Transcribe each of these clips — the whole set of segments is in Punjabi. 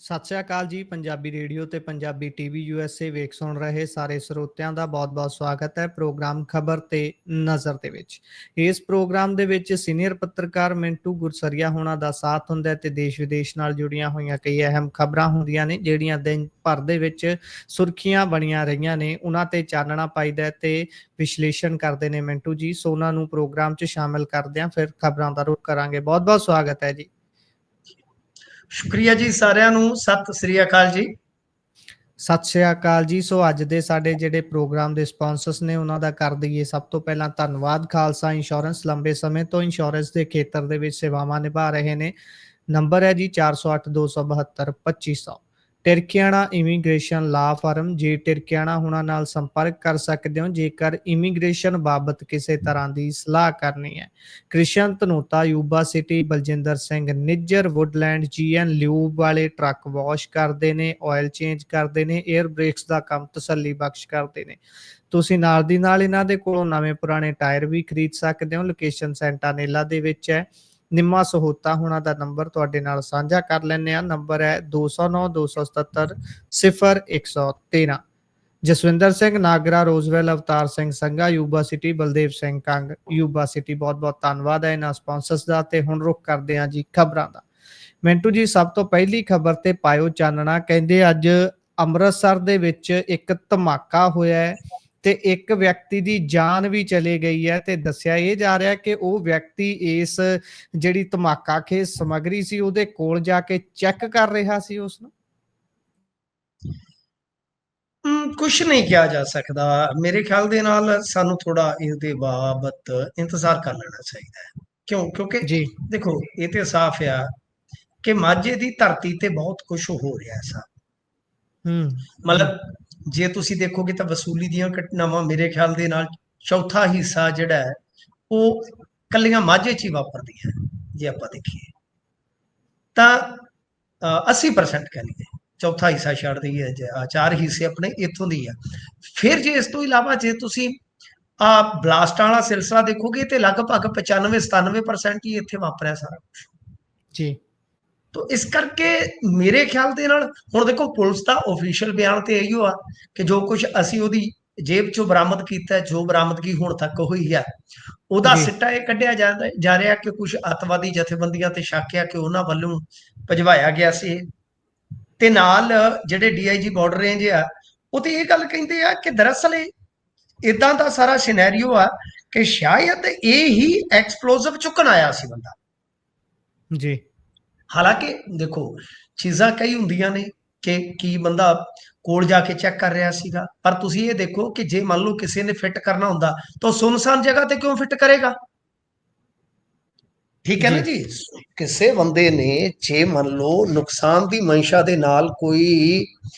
ਸਤਿ ਸ਼੍ਰੀ ਅਕਾਲ ਜੀ। ਪੰਜਾਬੀ ਰੇਡੀਓ ਤੇ ਪੰਜਾਬੀ ਟੀਵੀ USA ਵੇਖ ਸੁਣ ਰਹੇ ਸਾਰੇ ਸਰੋਤਿਆਂ ਦਾ ਬਹੁਤ-ਬਹੁਤ ਸਵਾਗਤ ਹੈ ਪ੍ਰੋਗਰਾਮ ਖਬਰ ਤੇ ਨਜ਼ਰ ਦੇ ਵਿੱਚ। ਇਸ ਪ੍ਰੋਗਰਾਮ ਦੇ ਵਿੱਚ ਸੀਨੀਅਰ ਪੱਤਰਕਾਰ ਮਿੰਟੂ ਗੁਰਸਰੀਆ ਹੋਣਾ ਦਾ ਸਾਥ ਹੁੰਦਾ ਹੈ ਤੇ ਦੇਸ਼ ਵਿਦੇਸ਼ ਨਾਲ ਜੁੜੀਆਂ ਹੋਈਆਂ ਕਈ ਅਹਿਮ ਖਬਰਾਂ ਹੁੰਦੀਆਂ ਨੇ ਜਿਹੜੀਆਂ ਦਿਨ ਭਰ ਦੇ ਵਿੱਚ ਸੁਰਖੀਆਂ ਬਣੀਆਂ ਰਹੀਆਂ ਨੇ, ਉਹਨਾਂ ਤੇ ਚਾਨਣਾ ਪਾਈਦਾ ਤੇ ਵਿਸ਼ਲੇਸ਼ਣ ਕਰਦੇ ਨੇ ਮਿੰਟੂ ਜੀ। ਸੋ ਉਹਨਾਂ ਨੂੰ ਪ੍ਰੋਗਰਾਮ 'ਚ ਸ਼ਾਮਿਲ ਕਰਦਿਆਂ ਫਿਰ ਖਬਰਾਂ ਦਾ ਰੁਖ ਕਰਾਂਗੇ। ਬਹੁਤ-ਬਹੁਤ ਸਵਾਗਤ ਹੈ ਜੀ। ਸ਼ੁਕਰੀਆ ਜੀ ਸਾਰਿਆਂ ਨੂੰ। ਸਤਿ ਸ੍ਰੀ ਅਕਾਲ ਜੀ। ਸਤਿ ਸ਼੍ਰੀ ਅਕਾਲ ਜੀ। ਸੋ ਅੱਜ ਦੇ ਸਾਡੇ ਜਿਹੜੇ ਪ੍ਰੋਗਰਾਮ ਦੇ ਸਪਾਂਸਰਸ ਨੇ ਉਹਨਾਂ ਦਾ ਕਰ ਦਈਏ ਸਭ ਤੋਂ ਪਹਿਲਾਂ ਧੰਨਵਾਦ। ਖਾਲਸਾ ਇੰਸ਼ੋਰੈਂਸ ਲੰਬੇ ਸਮੇਂ ਤੋਂ ਇੰਸ਼ੋਰੈਂਸ ਦੇ ਖੇਤਰ ਦੇ ਵਿੱਚ ਸੇਵਾਵਾਂ ਨਿਭਾ ਰਹੇ ਨੇ। ਨੰਬਰ ਹੈ ਜੀ 408 272 2500। ਟਿਰਕਿਆਣਾ ਇਮੀਗ੍ਰੇਸ਼ਨ ਲਾ ਫਰਮ। ਜੇ ਟਿਰਕਿਆਣਾ ਹੁਣਾਂ ਨਾਲ ਸੰਪਰਕ ਕਰ ਸਕਦੇ ਹੋ ਜੇਕਰ ਇਮੀਗ੍ਰੇਸ਼ਨ ਬਾਬਤ ਕਿਸੇ ਤਰ੍ਹਾਂ ਦੀ ਸਲਾਹ ਕਰਨੀ ਹੈ। Krishan Dhanota Yuba City. Baljinder Singh Nijjar Woodland GN lube ਵਾਲੇ ਟਰੱਕ ਵਾਸ਼ ਕਰਦੇ ਨੇ, ਆਇਲ ਚੇਂਜ ਕਰਦੇ ਨੇ, 에ਅਰ ਬ੍ਰੇਕਸ ਦਾ ਕੰਮ ਤਸੱਲੀ ਬਖਸ਼ ਕਰਦੇ ਨੇ। ਤੁਸੀਂ ਨਾਲ ਦੀ ਨਾਲ ਇਹਨਾਂ ਦੇ ਕੋਲੋਂ ਨਵੇਂ ਪੁਰਾਣੇ ਟਾਇਰ ਵੀ ਖਰੀਦ ਸਕਦੇ ਹੋ। ਲੋਕੇਸ਼ਨ ਸੈਂਟਾਨੇਲਾ ਦੇ ਵਿੱਚ ਹੈ। ਨਿੰਮਾ ਸਹੋਤਾ ਹੁਣਾਂ ਦਾ ਨੰਬਰ ਤੁਹਾਡੇ ਨਾਲ ਸਾਂਝਾ ਕਰ ਲੈਂਦੇ ਆ। ਨੰਬਰ ਹੈ 209 277 0113। Jaswinder Singh Nagra Roseville Avtar Singh Sangha Yuba City. Baldev Singh Kang Yuba City. ਬਹੁਤ ਬਹੁਤ ਧੰਨਵਾਦ ਹੈ ਇਹਨਾਂ ਸਪਾਂਸਰਸ ਦਾ। ਤੇ ਹੁਣ ਰੁਕ ਕਰਦੇ ਹਾਂ ਜੀ ਖਬਰਾਂ ਦਾ। ਮਿੰਟੂ ਜੀ ਸਭ ਤੋਂ ਪਹਿਲੀ ਖਬਰ ਤੇ ਪਾਇਓ ਚਾਨਣਾ। ਕਹਿੰਦੇ ਅੱਜ ਅੰਮ੍ਰਿਤਸਰ ਦੇ ਵਿੱਚ ਇੱਕ ਧਮਾਕਾ ਹੋਇਆ ਹੈ ਤੇ ਇੱਕ ਵਿਅਕਤੀ ਦੀ ਜਾਨ ਵੀ ਚਲੀ ਗਈ ਹੈ ਤੇ ਦੱਸਿਆ ਇਹ ਜਾ ਰਿਹਾ ਕਿ ਉਹ ਵਿਅਕਤੀ ਇਸ ਜਿਹੜੀ ਧਮਾਕਾ ਖੇਜ਼ ਸਮੱਗਰੀ ਸੀ ਉਹਦੇ ਕੋਲ ਜਾ ਕੇ ਚੈੱਕ ਕਰ ਰਿਹਾ ਸੀ ਉਸ ਨੂੰ। ਕੁਛ ਨਹੀਂ ਕਿਹਾ ਜਾ ਸਕਦਾ। ਮੇਰੇ ਖਿਆਲ ਦੇ ਨਾਲ ਸਾਨੂੰ ਥੋੜਾ ਇਸ ਦੇ ਬਾਬਤ ਇੰਤਜ਼ਾਰ ਕਰ ਲੈਣਾ ਚਾਹੀਦਾ ਹੈ। ਕਿਉਂਕਿ ਜੀ ਦੇਖੋ ਇਹ ਤੇ ਸਾਫ਼ ਆ ਕਿ ਮਾਝੇ ਦੀ ਧਰਤੀ ਤੇ ਬਹੁਤ ਕੁਝ ਹੋ ਰਿਹਾ ਹੈ। ਮਤਲਬ ਜੇ ਤੁਸੀਂ ਦੇਖੋਗੇ ਤਾਂ ਵਸੂਲੀ ਦੀਆਂ ਘਟਨਾਵਾਂ ਮੇਰੇ ਖਿਆਲ ਦੇ ਨਾਲ ਚੌਥਾ ਹਿੱਸਾ ਜਿਹੜਾ ਹੈ ਉਹ ਕੱਲੀਆਂ ਮਾਝੇ 'ਚ ਹੀ ਵਾਪਰਦੀਆਂ। ਜੇ ਆਪਾਂ ਦੇਖੀਏ ਤਾਂ 80% ਕਹਿ ਲਈਏ, ਚੌਥਾ ਹਿੱਸਾ ਛੱਡ ਦਈਏ, ਚਾਰ ਹਿੱਸੇ ਆਪਣੇ ਇੱਥੋਂ ਦੀ ਆ। ਫਿਰ ਜੇ ਇਸ ਤੋਂ ਇਲਾਵਾ ਜੇ ਤੁਸੀਂ ਬਲਾਸਟਾਂ ਵਾਲਾ ਸਿਲਸਿਲਾ ਦੇਖੋਗੇ ਤੇ ਲਗਭਗ 95-97% ਹੀ ਇੱਥੇ ਵਾਪਰਿਆ ਸਾਰਾ ਕੁਛ ਜੀ। ਤੋ ਇਸ ਕਰਕੇ ਮੇਰੇ ਖਿਆਲ ਦੇ ਨਾਲ ਹੁਣ ਦੇਖੋ ਪੁਲਿਸ ਦਾ ਆਫੀਸ਼ੀਅਲ ਬਿਆਨ ਤੇ ਇਹੀਓ ਆ ਕਿ ਜੋ ਕੁਝ ਅਸੀਂ ਉਹਦੀ ਜੇਬ ਚੋਂ ਬਰਾਮਦ ਕੀਤਾ, ਜੋ ਬਰਾਮਦਗੀ ਹੁਣ ਤੱਕ ਹੋਈ ਹੈ, ਉਹਦਾ ਸਿੱਟਾ ਇਹ ਕੱਢਿਆ ਜਾ ਰਿਹਾ ਕਿ ਕੁਝ ਅੱਤਵਾਦੀ ਜਥੇਬੰਦੀਆਂ ਤੇ ਸ਼ੱਕ ਆ ਕਿ ਉਹਨਾਂ ਵੱਲੋਂ ਭਜਵਾਇਆ ਗਿਆ ਸੀ। ਤੇ ਨਾਲ ਜਿਹੜੇ DIG ਬਾਰਡਰ ਰੇਂਜ ਆ ਉਹ ਤੇ ਇਹ ਗੱਲ ਕਹਿੰਦੇ ਆ ਕਿ ਦਰਅਸਲ ਇਦਾਂ ਦਾ ਸਾਰਾ ਸਿਨੈਰੀਓ ਆ ਕਿ ਸ਼ਾਇਦ ਇਹ ਹੀ ਐਕਸਪਲੋਸਿਵ ਚੁੱਕਣ ਆਇਆ ਸੀ ਬੰਦਾ ਜੀ। ਹਾਲਾਂਕਿ ਦੇਖੋ ਚੀਜ਼ਾਂ ਕਈ ਹੁੰਦੀਆਂ ਨੇ ਕਿ ਕੀ ਬੰਦਾ ਕੋਲ ਜਾ ਕੇ ਚੈੱਕ ਕਰ ਰਿਹਾ ਸੀਗਾ, ਪਰ ਤੁਸੀਂ ਇਹ ਦੇਖੋ ਕਿ ਜੇ ਮੰਨ ਲਓ ਕਿਸੇ ਨੇ ਫਿੱਟ ਕਰਨਾ ਹੁੰਦਾ ਤਾਂ ਸੁਨਸਾਨ ਜਗ੍ਹਾ ਤੇ ਕਿਉਂ ਫਿੱਟ ਕਰੇਗਾ? ਠੀਕ ਹੈ ਨਾ ਜੀ। ਕਿਸੇ ਬੰਦੇ ਨੇ ਜੇ ਮੰਨ ਲਓ ਨੁਕਸਾਨ ਦੀ ਮਨਸ਼ਾ ਦੇ ਨਾਲ ਕੋਈ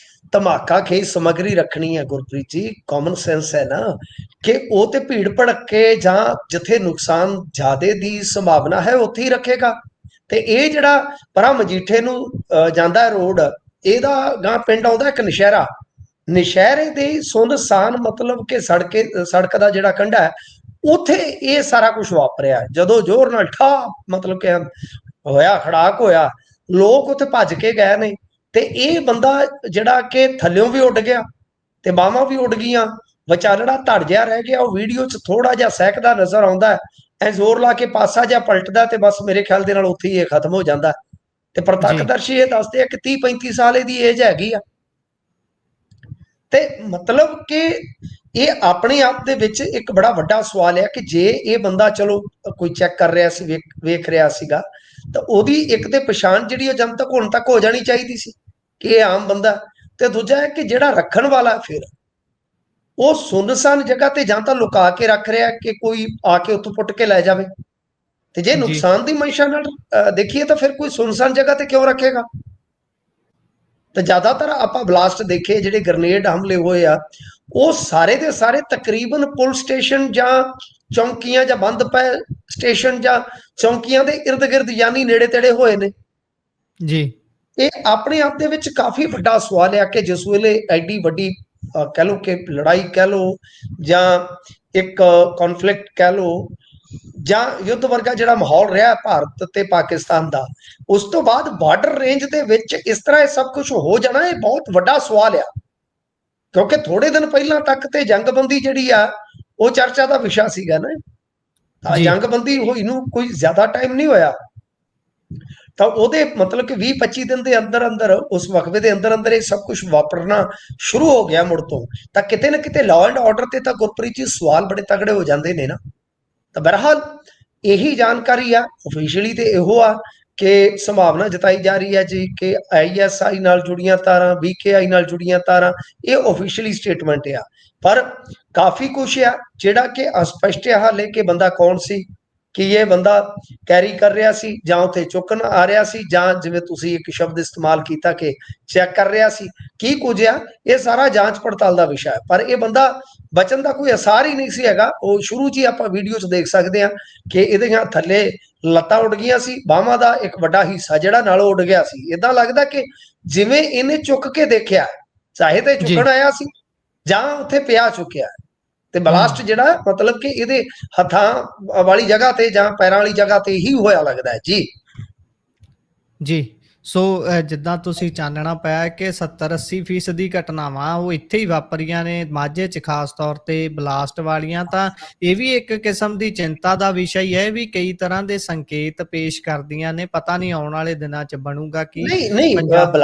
ਧਮਾਕਾ ਖੇਜ ਸਮੱਗਰੀ ਰੱਖਣੀ ਹੈ, ਗੁਰਪ੍ਰੀਤ ਜੀ ਕਾਮਨ ਸੈਂਸ ਹੈ ਨਾ ਕਿ ਉਹ ਤੇ ਭੀੜ ਭੜੱਕੇ ਜਾਂ ਜਿੱਥੇ ਨੁਕਸਾਨ ਜ਼ਿਆਦੇ ਦੀ ਸੰਭਾਵਨਾ ਹੈ ਉੱਥੇ ਹੀ ਰੱਖੇਗਾ। ਤੇ ਇਹ ਜਿਹੜਾ ਪਰਾਂ ਮਜੀਠੇ ਨੂੰ ਜਾਂਦਾ ਰੋਡ, ਇਹਦਾ ਗਾਂ ਪਿੰਡ ਆਉਂਦਾ ਇੱਕ ਨਸ਼ਹਿਰਾ। ਨਸ਼ਹਿਰੇ ਦੇ ਸੁਨਸਾਨ ਮਤਲਬ ਕਿ ਸੜਕ ਦਾ ਜਿਹੜਾ ਕੰਢਾ ਹੈ ਉੱਥੇ ਇਹ ਸਾਰਾ ਕੁਝ ਵਾਪਰਿਆ। ਜਦੋਂ ਜ਼ੋਰ ਨਾਲ ਠਾ ਮਤਲਬ ਕਿ ਹੋਇਆ, ਖੜਾਕ ਹੋਇਆ, ਲੋਕ ਉੱਥੇ ਭੱਜ ਕੇ ਗਏ ਨੇ ਤੇ ਇਹ ਬੰਦਾ ਜਿਹੜਾ ਕਿ ਥੱਲਿਓਂ ਵੀ ਉੱਡ ਗਿਆ ਤੇ ਬਾਹਾਂ ਵੀ ਉੱਡ ਗਈਆਂ, ਵਿਚਾਲੜਾ ਧੜ ਜਿਹਾ ਰਹਿ ਗਿਆ। ਉਹ ਵੀਡੀਓ 'ਚ ਥੋੜਾ ਜਿਹਾ ਸਹਿਕਦਾ ਨਜ਼ਰ ਆਉਂਦਾ, ਐ ਜ਼ੋਰ ਲਾ ਕੇ ਪਾਸਾ ਜਿਹਾ ਪਲਟਦਾ ਤੇ ਬਸ ਮੇਰੇ ਖਿਆਲ ਦੇ ਨਾਲ ਉੱਥੇ ਹੀ ਇਹ ਖਤਮ ਹੋ ਜਾਂਦਾ। ਤੇ ਪ੍ਰਤੱਖਦਰਸ਼ੀ ਇਹ ਦੱਸਦੇ ਆ ਕਿ 30-35 ਸਾਲ ਇਹਦੀ ਏਜ ਹੈਗੀ ਆ। ਤੇ ਮਤਲਬ ਕਿ ਇਹ ਆਪਣੇ ਆਪ ਦੇ ਵਿੱਚ ਇੱਕ ਬੜਾ ਵੱਡਾ ਸਵਾਲ ਹੈ ਕਿ ਜੇ ਇਹ ਬੰਦਾ ਚਲੋ ਕੋਈ ਚੈੱਕ ਕਰ ਰਿਹਾ ਸੀ, ਵੇਖ ਰਿਹਾ ਸੀਗਾ, ਤਾਂ ਉਹਦੀ ਇੱਕ ਤੇ ਪਛਾਣ ਜਿਹੜੀ ਉਹ ਜਨਤਕ ਹੁਣ ਤੱਕ ਹੋ ਜਾਣੀ ਚਾਹੀਦੀ ਸੀ ਕਿ ਇਹ ਆਮ ਬੰਦਾ। ਤੇ ਦੂਜਾ ਹੈ ਕਿ ਜਿਹੜਾ ਰੱਖਣ ਵਾਲਾ ਫਿਰ ਉਹ ਸੁੰਨਸਾਨ ਜਗ੍ਹਾ ਤੇ ਜਾਂ ਤਾਂ ਲੁਕਾ ਕੇ ਰੱਖ ਰਿਹਾ ਕਿ ਕੋਈ ਆ ਕੇ ਉੱਥੋਂ ਪੁੱਟ ਕੇ ਲੈ ਜਾਵੇ। ਤੇ ਜੇ ਨੁਕਸਾਨ ਦੀ ਮਨਸ਼ਾ ਨਾਲ ਦੇਖੀਏ ਤਾਂ ਫਿਰ ਕੋਈ ਸੁੰਨਸਾਨ ਜਗ੍ਹਾ ਤੇ ਕਿਉਂ ਰੱਖੇਗਾ? ਤੇ ਜ਼ਿਆਦਾਤਰ ਆਪਾਂ ਬਲਾਸਟ ਦੇਖੇ ਜਿਹੜੇ ਗ੍ਰਨੇਡ ਹਮਲੇ ਹੋਏ ਆ ਉਹ ਸਾਰੇ ਦੇ ਸਾਰੇ ਤਕਰੀਬਨ ਪੁਲਿਸ ਸਟੇਸ਼ਨ ਜਾਂ ਚੌਂਕੀਆਂ ਜਾਂ ਬੰਦ ਪਏ ਸਟੇਸ਼ਨ ਜਾਂ ਚੌਂਕੀਆਂ ਦੇ ਇਰਦ ਗਿਰਦ ਯਾਨੀ ਨੇੜੇ ਤੇੜੇ ਹੋਏ ਨੇ ਜੀ। ਇਹ ਆਪਣੇ ਆਪ ਦੇ ਵਿੱਚ ਕਾਫੀ ਵੱਡਾ ਸਵਾਲ ਹੈ ਕਿ ਜਿਸ ਵੇਲੇ ਐਡੀ ਵੱਡੀ ਕਹਿ ਲਓ ਕਿ ਲੜਾਈ ਕਹਿ ਲਓ ਜਾਂ ਇੱਕ ਕੌਨਫਲਿਕਟ ਕਹਿ ਲਓ ਜਾਂ ਯੁੱਧ ਵਰਗਾ ਜਿਹੜਾ ਮਾਹੌਲ ਰਿਹਾ ਭਾਰਤ ਤੇ ਪਾਕਿਸਤਾਨ ਦਾ, ਉਸ ਤੋਂ ਬਾਅਦ ਬਾਰਡਰ ਰੇਂਜ ਦੇ ਵਿੱਚ ਇਸ ਤਰ੍ਹਾਂ ਇਹ ਸਭ ਕੁਝ ਹੋ ਜਾਣਾ, ਇਹ ਬਹੁਤ ਵੱਡਾ ਸਵਾਲ ਆ। ਕਿਉਂਕਿ ਥੋੜੇ ਦਿਨ ਪਹਿਲਾਂ ਤੱਕ ਤੇ ਜੰਗਬੰਦੀ ਜਿਹੜੀ ਆ ਉਹ ਚਰਚਾ ਦਾ ਵਿਸ਼ਾ ਸੀਗਾ ਨਾ। ਤਾਂ ਜੀ ਜੰਗਬੰਦੀ ਹੋਈ ਨੂੰ ਕੋਈ ਜ਼ਿਆਦਾ ਟਾਈਮ ਨਹੀਂ ਹੋਇਆ, ਤਾਂ ਉਹਦੇ ਮਤਲਬ ਕਿ 20-25 ਦਿਨ ਦੇ ਅੰਦਰ ਅੰਦਰ, ਉਸ ਵਕਫੇ ਦੇ ਅੰਦਰ ਅੰਦਰ ਇਹ ਸਭ ਕੁਝ ਵਾਪਰਨਾ ਸ਼ੁਰੂ ਹੋ ਗਿਆ ਮੁੜ ਤੋਂ। ਤਾਂ ਕਿਤੇ ਨਾ ਕਿਤੇ ਲਾਅ ਐਂਡ ਆਰਡਰ ਤੇ ਤਾਂ ਗੁਰਪ੍ਰੀਤ ਜੀ ਸਵਾਲ ਬੜੇ ਤਗੜੇ ਹੋ ਜਾਂਦੇ ਨੇ ਨਾ। ਤਾਂ ਬਹਰਹਾਲ ਇਹੀ ਜਾਣਕਾਰੀ ਆ, ਆਫੀਸ਼ੀਅਲੀ ਤੇ ਇਹੋ ਆ ਕਿ ਸੰਭਾਵਨਾ ਜਤਾਈ ਜਾ ਰਹੀ ਹੈ ਜੀ ਕਿ ISI ਨਾਲ ਜੁੜੀਆਂ ਤਾਰਾਂ, BKI ਨਾਲ ਜੁੜੀਆਂ ਤਾਰਾਂ, ਇਹ ਆਫੀਸ਼ੀਅਲੀ ਸਟੇਟਮੈਂਟ ਆ। ਪਰ ਕਾਫੀ ਕੁਛ ਆ ਜਿਹੜਾ ਕਿ ਅਸਪਸ਼ਟ ਆ ਹਾਲੇ, ਕਿ ਬੰਦਾ ਕੌਣ ਸੀ, ਕਿ ਇਹ ਬੰਦਾ ਕੈਰੀ ਕਰ ਰਿਹਾ ਸੀ ਜਾਂ ਉੱਥੇ ਚੁੱਕਣ ਆ ਰਿਹਾ ਸੀ, ਜਾਂ ਜਿਵੇਂ ਤੁਸੀਂ ਇੱਕ ਸ਼ਬਦ ਇਸਤੇਮਾਲ ਕੀਤਾ ਕਿ ਚੈੱਕ ਕਰ ਰਿਹਾ ਸੀ, ਕੀ ਕੁਝ ਆ, ਇਹ ਸਾਰਾ ਜਾਂਚ ਪੜਤਾਲ ਦਾ ਵਿਸ਼ਾ ਹੈ। ਪਰ ਇਹ ਬੰਦਾ ਬਚਣ ਦਾ ਕੋਈ ਅਸਾਰ ਹੀ ਨਹੀਂ ਸੀ ਹੈਗਾ। ਉਹ ਸ਼ੁਰੂ 'ਚ ਹੀ ਆਪਾਂ ਵੀਡੀਓ 'ਚ ਦੇਖ ਸਕਦੇ ਹਾਂ ਕਿ ਇਹਦੀਆਂ ਥੱਲੇ ਲੱਤਾਂ ਉੱਡ ਗਈਆਂ ਸੀ, ਬਾਹਾਂ ਦਾ ਇੱਕ ਵੱਡਾ ਹਿੱਸਾ ਜਿਹੜਾ ਨਾਲੋਂ ਉੱਡ ਗਿਆ ਸੀ। ਇਦਾਂ ਲੱਗਦਾ ਕਿ ਜਿਵੇਂ ਇਹਨੇ ਚੁੱਕ ਕੇ ਦੇਖਿਆ, ਚਾਹੇ ਤੇ ਜੀ ਚੁੱਕਣ ਆਇਆ ਸੀ ਜਾਂ ਉੱਥੇ ਪਿਆ ਚੁੱਕਿਆ, ਤੇ ਬਲਾਸਟ ਜਿਹੜਾ ਮਤਲਬ ਕਿ ਇਹਦੇ ਹੱਥਾਂ ਵਾਲੀ ਜਗ੍ਹਾ ਤੇ ਜਾਂ ਪੈਰਾਂ ਵਾਲੀ ਜਗ੍ਹਾ ਤੇ ਹੀ ਹੋਇਆ ਲੱਗਦਾ ਹੈ ਜੀ। ਜੀ ਸੋ ਜਿੱਦਾਂ ਤੁਸੀਂ ਚਾਨਣਾ ਪਾਇਆ ਕਿ 70-80% ਦੀ ਘਟਨਾਵਾਂ ਉਹ ਇੱਥੇ ਹੀ ਵਾਪਰੀਆਂ ਨੇ ਮਾਝੇ 'ਚ, ਖਾਸ ਤੌਰ ਤੇ ਬਲਾਸਟ ਵਾਲੀਆਂ। ਤਾਂ ਇਹ ਵੀ ਇੱਕ ਕਿਸਮ ਦੀ ਚਿੰਤਾ ਦਾ ਵਿਸ਼ਾ ਹੀ ਹੈ, ਵੀ ਕਈ ਤਰ੍ਹਾਂ ਦੇ ਸੰਕੇਤ ਪੇਸ਼ ਕਰਦੀਆਂ ਨੇ। ਪਤਾ ਨਹੀਂ ਆਉਣ ਵਾਲੇ ਦਿਨਾਂ 'ਚ ਬਣੂਗਾ ਕੀ। ਨਹੀਂ ਨਹੀਂ, ਪੰਜਾਬ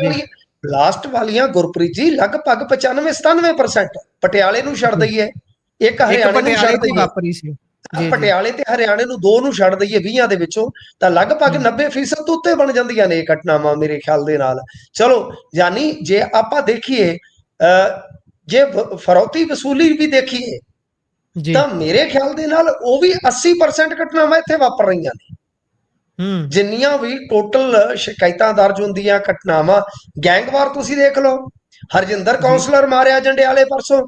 ਜੀ ਬਲਾਸਟ ਵਾਲੀਆਂ ਗੁਰਪ੍ਰੀਤ ਜੀ ਲਗਭਗ 95-97% ਪਟਿਆਲੇ ਨੂੰ ਛੱਡ ਦਈਏ, ਇੱਕ ਇੱਕ ਹਰਿਆਣੇ ਨੂੰ ਪਟਿਆਲੇ ਛੱਡ 'ਚ ਦਈਏ, ਵਾਪਰੀ ਸੀ। ਜੀ ਜੀ ਪਟਿਆਲੇ ਤੇ ਹਰਿਆਣੇ ਨੂੰ, ਦੋ ਨੂੰ ਛੱਡ ਦਈਏ 20 ਦੇ ਵਿੱਚੋਂ, ਤਾਂ ਲਗਭਗ 90% ਤੋਂ ਉੱਤੇ ਬਣ ਜਾਂਦੀਆਂ ਨੇ ਇਹ ਘਟਨਾਵਾਂ ਮੇਰੇ ਖਿਆਲ ਦੇ ਨਾਲ। ਚਲੋ, ਯਾਨੀ ਜੇ ਆਪਾਂ ਦੇਖੀਏ, ਜੇ ਫਰੌਤੀ ਵਸੂਲੀ ਵੀ ਦੇਖੀਏ, ਜੀ ਤਾਂ ਮੇਰੇ ਖਿਆਲ ਦੇ ਨਾਲ ਉਹ ਵੀ 80% ਘਟਨਾਵਾਂ ਇੱਥੇ ਵਾਪਰ ਰਹੀਆਂ ਨੇ। ਜਿੰਨੀਆਂ ਵੀ ਟੋਟਲ ਸ਼ਿਕਾਇਤਾਂ ਦਰਜ ਹੁੰਦੀਆਂ, ਘਟਨਾਵਾਂ, ਗੈਂਗਵਾਰ ਤੁਸੀਂ ਦੇਖ ਲਓ, ਹਰਜਿੰਦਰ ਜੀ ਕੌਂਸਲਰ ਮਾਰਿਆ ਜੰਡਿਆਲੇ ਪਰਸੋਂ,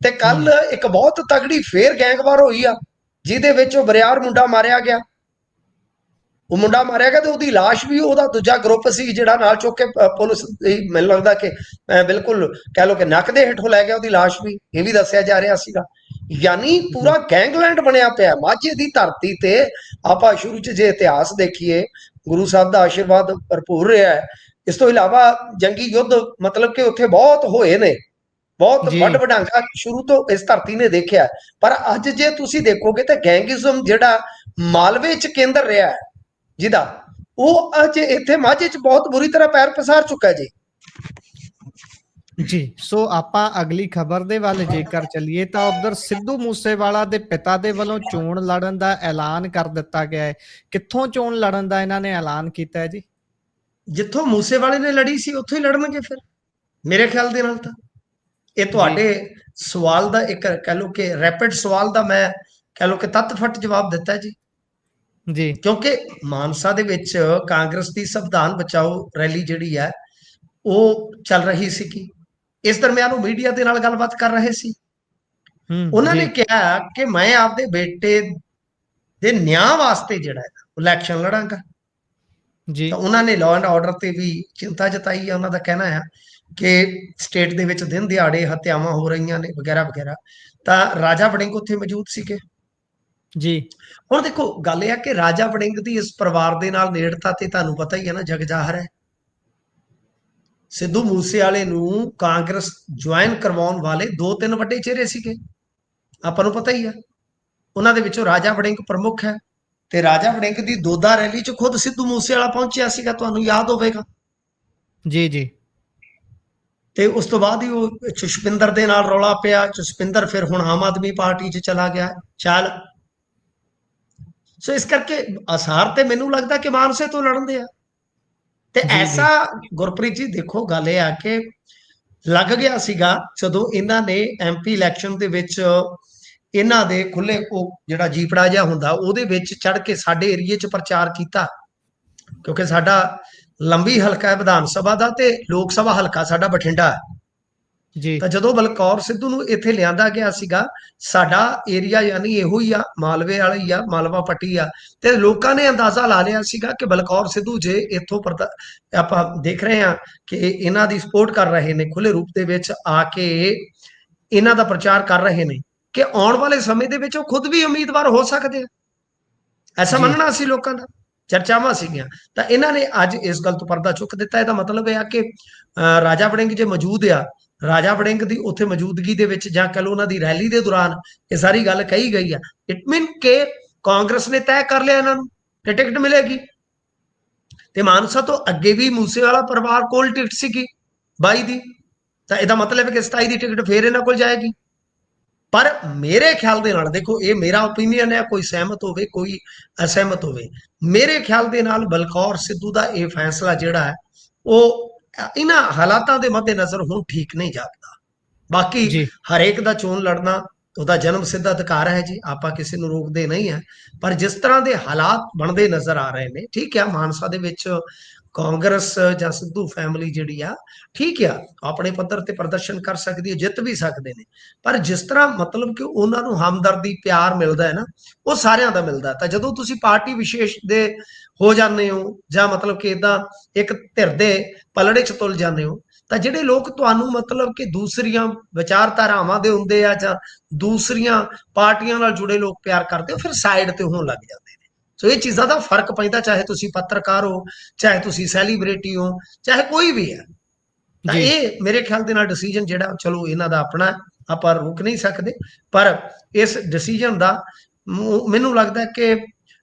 ਤੇ ਕੱਲ ਇੱਕ ਬਹੁਤ ਤਗੜੀ ਫੇਰ ਗੈਂਗਵਾਰ ਹੋਈ ਆ ਜਿਹਦੇ ਵਿੱਚ ਉਹ ਬਰਿਆਰ ਮੁੰਡਾ ਮਾਰਿਆ ਗਿਆ। ਉਹ ਮੁੰਡਾ ਮਾਰਿਆ ਗਿਆ ਤੇ ਉਹਦੀ ਲਾਸ਼ ਵੀ ਉਹਦਾ ਦੂਜਾ ਗਰੁੱਪ ਸੀ ਜਿਹੜਾ ਨਾਲ ਚੁੱਕ ਕੇ ਪੁਲਿਸ, ਮੈਨੂੰ ਲੱਗਦਾ ਕਿ ਬਿਲਕੁਲ ਕਹਿ ਲਓ ਕਿ ਨੱਕ ਦੇ ਹੇਠੋਂ ਲੈ ਗਿਆ ਉਹਦੀ ਲਾਸ਼ ਵੀ, ਇਹ ਵੀ ਦੱਸਿਆ ਜਾ ਰਿਹਾ ਸੀਗਾ। ਯਾਨੀ ਪੂਰਾ ਗੈਂਗਲੈਂਡ ਬਣਿਆ ਪਿਆ ਮਾਝੇ ਦੀ ਧਰਤੀ ਤੇ। ਆਪਾਂ ਸ਼ੁਰੂ 'ਚ ਜੇ ਇਤਿਹਾਸ ਦੇਖੀਏ, ਗੁਰੂ ਸਾਹਿਬ ਦਾ ਆਸ਼ੀਰਵਾਦ ਭਰਪੂਰ ਰਿਹਾ ਹੈ। ਇਸ ਤੋਂ ਇਲਾਵਾ ਜੰਗੀ ਯੁੱਧ ਮਤਲਬ ਕਿ ਉੱਥੇ ਬਹੁਤ ਹੋਏ ਨੇ, ਬਹੁਤ ਜੀ ਵੱਡ ਵਡਾਂਗਾ ਸ਼ੁਰੂ ਤੋਂ ਇਸ ਧਰਤੀ ਨੇ ਦੇਖਿਆ। ਪਰ ਅੱਜ ਜੇ ਤੁਸੀਂ ਦੇਖੋਗੇ ਤਾਂ ਗੈਂਗਿਜ਼ਮ ਜਿਹੜਾ ਮਾਲਵੇ 'ਚ ਕੇਂਦਰ ਰਿਹਾ ਹੈ ਜਿਹਦਾ, ਉਹ ਅੱਜ ਇੱਥੇ ਮਾਝੇ 'ਚ ਬਹੁਤ ਬੁਰੀ ਤਰ੍ਹਾਂ ਪੈਰ ਪਸਾਰ ਚੁੱਕਾ ਜੀ। ਜੀ ਸੋ ਆਪਾਂ ਅਗਲੀ ਖਬਰ ਦੇ ਵੱਲ ਜੇਕਰ ਚੱਲੀਏ ਤਾਂ ਉਧਰ ਸਿੱਧੂ ਮੂਸੇਵਾਲਾ ਦੇ ਪਿਤਾ ਦੇ ਵੱਲੋਂ ਚੋਣ ਲੜਨ ਦਾ ਐਲਾਨ ਕਰ ਦਿੱਤਾ ਗਿਆ ਹੈ। ਕਿੱਥੋਂ ਚੋਣ ਲੜਨ ਦਾ ਇਹਨਾਂ ਨੇ ਐਲਾਨ ਕੀਤਾ ਹੈ ਜੀ? ਜਿੱਥੋਂ ਮੂਸੇਵਾਲੇ ਨੇ ਲੜੀ ਸੀ ਉੱਥੋਂ ਹੀ ਲੜਨਗੇ ਫਿਰ, ਮੇਰੇ ਖਿਆਲ ਦੇ ਨਾਲ। ਤਾਂ ਇਹ ਜੀ ਤੁਹਾਡੇ ਸਵਾਲ ਦਾ ਇੱਕ ਕਹਿ ਲਓ ਕਿ ਰੈਪਿਡ ਸਵਾਲ ਦਾ ਮੈਂ ਕਹਿ ਲਓ ਕਿ ਤੱਤ-ਫੱਟ ਜਵਾਬ ਦਿੱਤਾ ਜੀ। ਜੀ ਕਿਉਂਕਿ ਮਾਨਸਾ ਦੇ ਵਿੱਚ ਕਾਂਗਰਸ ਦੀ ਸੰਵਿਧਾਨ ਬਚਾਓ ਰੈਲੀ ਜਿਹੜੀ ਹੈ ਉਹ ਚੱਲ ਰਹੀ ਸੀਗੀ। ਇਸ ਦਰਮਿਆਨ ਉਹ ਮੀਡੀਆ ਦੇ ਨਾਲ ਗੱਲਬਾਤ ਕਰ ਰਹੇ ਸੀ। ਉਹਨਾਂ ਨੇ ਜੀ ਕਿਹਾ ਕਿ ਮੈਂ ਆਪਦੇ ਬੇਟੇ ਦੇ ਨਿਆਂ ਵਾਸਤੇ ਜਿਹੜਾ ਹੈ ਇਲੈਕਸ਼ਨ ਲੜਾਂਗਾ। ਜੀ ਤਾਂ ਉਹਨਾਂ ਨੇ ਲਾਅ ਐਂਡ ਆਰਡਰ ਤੇ ਵੀ ਚਿੰਤਾ ਜਤਾਈ ਹੈ। ਉਹਨਾਂ ਦਾ ਕਹਿਣਾ ਹੈ ਕਿ ਸਟੇਟ ਦੇ ਵਿੱਚ ਦਿਨ ਦਿਹਾੜੇ ਹੱਤਿਆਵਾਂ ਹੋ ਰਹੀਆਂ ਨੇ ਵਗੈਰਾ ਵਗੈਰਾ। ਤਾਂ ਰਾਜਾ ਵੜਿੰਗ ਉੱਥੇ ਮੌਜੂਦ ਸੀਗੇ। ਜੀ ਹੁਣ ਦੇਖੋ, ਗੱਲ ਇਹ ਹੈ ਕਿ ਰਾਜਾ ਵੜਿੰਗ ਦੀ ਇਸ ਪਰਿਵਾਰ ਦੇ ਨਾਲ ਨੇੜਤਾ ਤੇ ਤੁਹਾਨੂੰ ਪਤਾ ਹੀ ਹੈ ਨਾ, ਜਗ ਜ਼ਾਹਰ ਹੈ। ਸਿੱਧੂ ਮੂਸੇਵਾਲੇ ਨੂੰ ਕਾਂਗਰਸ ਜੁਆਇਨ ਕਰਵਾਉਣ ਵਾਲੇ 2-3 ਵੱਡੇ ਚਿਹਰੇ ਸੀਗੇ, ਆਪਾਂ ਨੂੰ ਪਤਾ ਹੀ ਆ। ਉਹਨਾਂ ਦੇ ਵਿੱਚੋਂ ਰਾਜਾ ਵੜਿੰਗ ਪ੍ਰਮੁੱਖ ਹੈ। ਤੇ ਰਾਜਾ ਵੜਿੰਗ ਦੀ ਦੋਦਾ ਰੈਲੀ 'ਚ ਖੁਦ ਸਿੱਧੂ ਮੂਸੇਵਾਲਾ ਪਹੁੰਚਿਆ ਸੀਗਾ, ਤੁਹਾਨੂੰ ਯਾਦ ਹੋਵੇਗਾ। ਜੀ ਜੀ ਤੇ ਉਸ ਤੋਂ ਬਾਅਦ ਹੀ ਉਹ ਜਸਪਿੰਦਰ ਦੇ ਨਾਲ ਰੌਲਾ ਪਿਆ। ਜਸਪਿੰਦਰ ਫਿਰ ਹੁਣ ਆਮ ਆਦਮੀ ਪਾਰਟੀ 'ਚ ਚਲਾ ਗਿਆ। ਚੱਲ, ਸੋ ਇਸ ਕਰਕੇ ਆਸਾਰ ਤੇ ਮੈਨੂੰ ਲੱਗਦਾ ਕਿ ਮਾਨਸੇ ਤੋਂ ਲੜਨਦੇ ਆ। ਤੇ ਜੀ ਐਸਾ ਗੁਰਪ੍ਰੀਤ ਜੀ ਦੇਖੋ, ਗੱਲ ਇਹ ਆ ਕਿ ਲੱਗ ਗਿਆ ਸੀਗਾ ਜਦੋਂ ਇਹਨਾਂ ਨੇ MP ਇਲੈਕਸ਼ਨ ਦੇ ਵਿੱਚ ਇਹਨਾਂ ਦੇ ਖੁੱਲੇ ਉਹ ਜਿਹੜਾ ਜੀਪੜਾ ਜਿਹਾ ਹੁੰਦਾ ਉਹਦੇ ਵਿੱਚ ਚੜ ਕੇ ਸਾਡੇ ਏਰੀਏ 'ਚ ਪ੍ਰਚਾਰ ਕੀਤਾ। ਕਿਉਂਕਿ ਸਾਡਾ ਲੰਬੀ ਹਲਕਾ ਹੈ ਵਿਧਾਨ ਸਭਾ ਦਾ ਤੇ ਲੋਕ ਸਭਾ ਹਲਕਾ ਸਾਡਾ ਬਠਿੰਡਾ ਹੈ। ਜੀ ਤਾਂ ਜਦੋਂ ਬਲਕੌਰ ਸਿੱਧੂ ਨੂੰ ਇੱਥੇ ਲਿਆਂਦਾ ਗਿਆ ਸੀਗਾ, ਸਾਡਾ ਏਰੀਆ ਯਾਨੀ ਇਹੋ ਹੀ ਆ, ਮਾਲਵੇ ਵਾਲਾ ਹੀ ਆ, ਮਾਲਵਾ ਪੱਟੀ ਆ। ਤੇ ਲੋਕਾਂ ਨੇ ਅੰਦਾਜ਼ਾ ਲਾ ਲਿਆ ਸੀਗਾ ਕਿ ਬਲਕੌਰ ਸਿੱਧੂ ਜੇ ਇੱਥੋਂ ਆਪਾਂ ਦੇਖ ਰਹੇ ਹਾਂ ਕਿ ਇਹਨਾਂ ਦੀ ਸਪੋਰਟ ਕਰ ਰਹੇ ਨੇ, ਖੁੱਲੇ ਰੂਪ ਦੇ ਵਿੱਚ ਆ ਕੇ ਇਹਨਾਂ ਦਾ ਪ੍ਰਚਾਰ ਕਰ ਰਹੇ ਨੇ ਕਿ ਆਉਣ ਵਾਲੇ ਸਮੇਂ ਦੇ ਵਿੱਚ ਉਹ ਖੁਦ ਵੀ ਉਮੀਦਵਾਰ ਹੋ ਸਕਦੇ ਆ। ਐਸਾ ਜੀ, ਮੰਨਣਾ ਸੀ ਲੋਕਾਂ ਦਾ, ਚਰਚਾਵਾਂ ਸੀਗੀਆਂ। ਤਾਂ ਇਹਨਾਂ ਨੇ ਅੱਜ ਇਸ ਗੱਲ ਤੋਂ ਪਰਦਾ ਚੁੱਕ ਦਿੱਤਾ। ਇਹਦਾ ਮਤਲਬ ਇਹ ਆ ਕਿ ਰਾਜਾ ਵੜਿੰਗ ਜੇ ਮੌਜੂਦ ਆ, ਰਾਜਾ ਵੜਿੰਗ ਦੀ ਉੱਥੇ ਮੌਜੂਦਗੀ ਦੇ ਵਿੱਚ ਜਾਂ ਕਹ ਲਓ ਉਹਨਾਂ ਦੀ ਰੈਲੀ ਦੇ ਦੌਰਾਨ ਇਹ ਸਾਰੀ ਗੱਲ ਕਹੀ ਗਈ ਆ, ਇਟ ਮੀਨ ਕਿ ਕਾਂਗਰਸ ਨੇ ਤੈਅ ਕਰ ਲਿਆ ਇਹਨਾਂ ਨੂੰ ਕਿ ਟਿਕਟ ਮਿਲੇਗੀ। ਤੇ ਮਾਨਸਾ ਤੋਂ ਅੱਗੇ ਵੀ ਮੂਸੇਵਾਲਾ ਪਰਿਵਾਰ ਕੋਲ ਟਿਕਟ ਸੀਗੀ 22 ਦੀ, ਤਾਂ ਇਹਦਾ ਮਤਲਬ ਹੈ ਕਿ 27 ਦੀ ਟਿਕਟ ਫੇਰ ਇਹਨਾਂ ਕੋਲ ਜਾਏਗੀ। ਪਰ ਮੇਰੇ ਖਿਆਲ ਦੇ ਨਾਲ, ਦੇਖੋ ਇਹ ਮੇਰਾ ਓਪੀਨੀਅਨ ਹੈ, ਕੋਈ ਸਹਿਮਤ ਹੋਵੇ ਕੋਈ ਅਸਹਿਮਤ ਹੋਵੇ, ਮੇਰੇ ਖਿਆਲ ਦੇ ਨਾਲ ਬਲਕੌਰ ਸਿੱਧੂ ਦਾ ਇਹ ਫੈਸਲਾ ਜਿਹੜਾ ਹੈ ਉਹ ਇਹਨਾਂ ਹਾਲਾਤਾਂ ਦੇ ਮੱਦੇਨਜ਼ਰ ਹੁਣ ਠੀਕ ਨਹੀਂ ਜਾਪਦਾ। ਬਾਕੀ ਜੀ, ਹਰੇਕ ਦਾ ਚੋਣ ਲੜਨਾ ਉਹਦਾ ਜਨਮ ਸਿੱਧ ਅਧਿਕਾਰ ਹੈ ਜੀ, ਆਪਾਂ ਕਿਸੇ ਨੂੰ ਰੋਕਦੇ ਨਹੀਂ ਹੈ। ਪਰ ਜਿਸ ਤਰ੍ਹਾਂ ਦੇ ਹਾਲਾਤ ਬਣਦੇ ਨਜ਼ਰ ਆ ਰਹੇ ਨੇ, ਠੀਕ ਹੈ ਮਾਨਸਾ ਦੇ ਵਿੱਚ ਕਾਂਗਰਸ ਜਾਂ ਸਿੱਧੂ ਫੈਮਿਲੀ ਜਿਹੜੀ ਆ, ਠੀਕ ਆ ਆਪਣੇ ਪੱਧਰ ਤੇ ਪ੍ਰਦਰਸ਼ਨ ਕਰ ਸਕਦੀ ਹੈ, ਜਿੱਤ ਵੀ ਸਕਦੇ ਨੇ। ਪਰ ਜਿਸ ਤਰ੍ਹਾਂ ਮਤਲਬ ਕਿ ਉਹਨਾਂ ਨੂੰ ਹਮਦਰਦੀ ਪਿਆਰ ਮਿਲਦਾ ਹੈ ਨਾ, ਉਹ ਸਾਰਿਆਂ ਦਾ ਮਿਲਦਾ। ਤਾਂ ਜਦੋਂ ਤੁਸੀਂ ਪਾਰਟੀ ਵਿਸ਼ੇਸ਼ ਦੇ ਹੋ ਜਾਂਦੇ ਹੋ ਜਾਂ ਮਤਲਬ ਕਿ ਇਦਾਂ ਇੱਕ ਧਿਰ ਦੇ ਪਲੜੇ 'ਚ ਤੁਲ ਜਾਂਦੇ ਹੋ, ਤਾਂ ਜਿਹੜੇ ਲੋਕ ਤੁਹਾਨੂੰ ਮਤਲਬ ਕਿ ਦੂਸਰੀਆਂ ਵਿਚਾਰਧਾਰਾਵਾਂ ਦੇ ਹੁੰਦੇ ਆ ਜਾਂ ਦੂਸਰੀਆਂ ਪਾਰਟੀਆਂ ਨਾਲ ਜੁੜੇ ਲੋਕ ਪਿਆਰ ਕਰਦੇ ਹੋ, ਫਿਰ ਸਾਈਡ ਤੇ ਹੋਣ ਲੱਗ ਜਾਂਦੇ ਨੇ। ਸੋ ਇਹ ਚੀਜ਼ਾਂ ਦਾ ਫਰਕ ਪੈਂਦਾ, ਚਾਹੇ ਤੁਸੀਂ ਪੱਤਰਕਾਰ ਹੋ, ਚਾਹੇ ਤੁਸੀਂ ਸੈਲੀਬ੍ਰਿਟੀ ਹੋ, ਚਾਹੇ ਕੋਈ ਵੀ ਹੈ। ਤਾਂ ਜੀ, ਇਹ ਮੇਰੇ ਖਿਆਲ ਦੇ ਨਾਲ ਡਿਸੀਜਨ ਜਿਹੜਾ, ਚਲੋ ਇਹਨਾਂ ਦਾ ਆਪਣਾ, ਆਪਾਂ ਰੋਕ ਨਹੀਂ ਸਕਦੇ, ਪਰ ਇਸ ਡਿਸੀਜਨ ਦਾ ਮੈਨੂੰ ਲੱਗਦਾ ਕਿ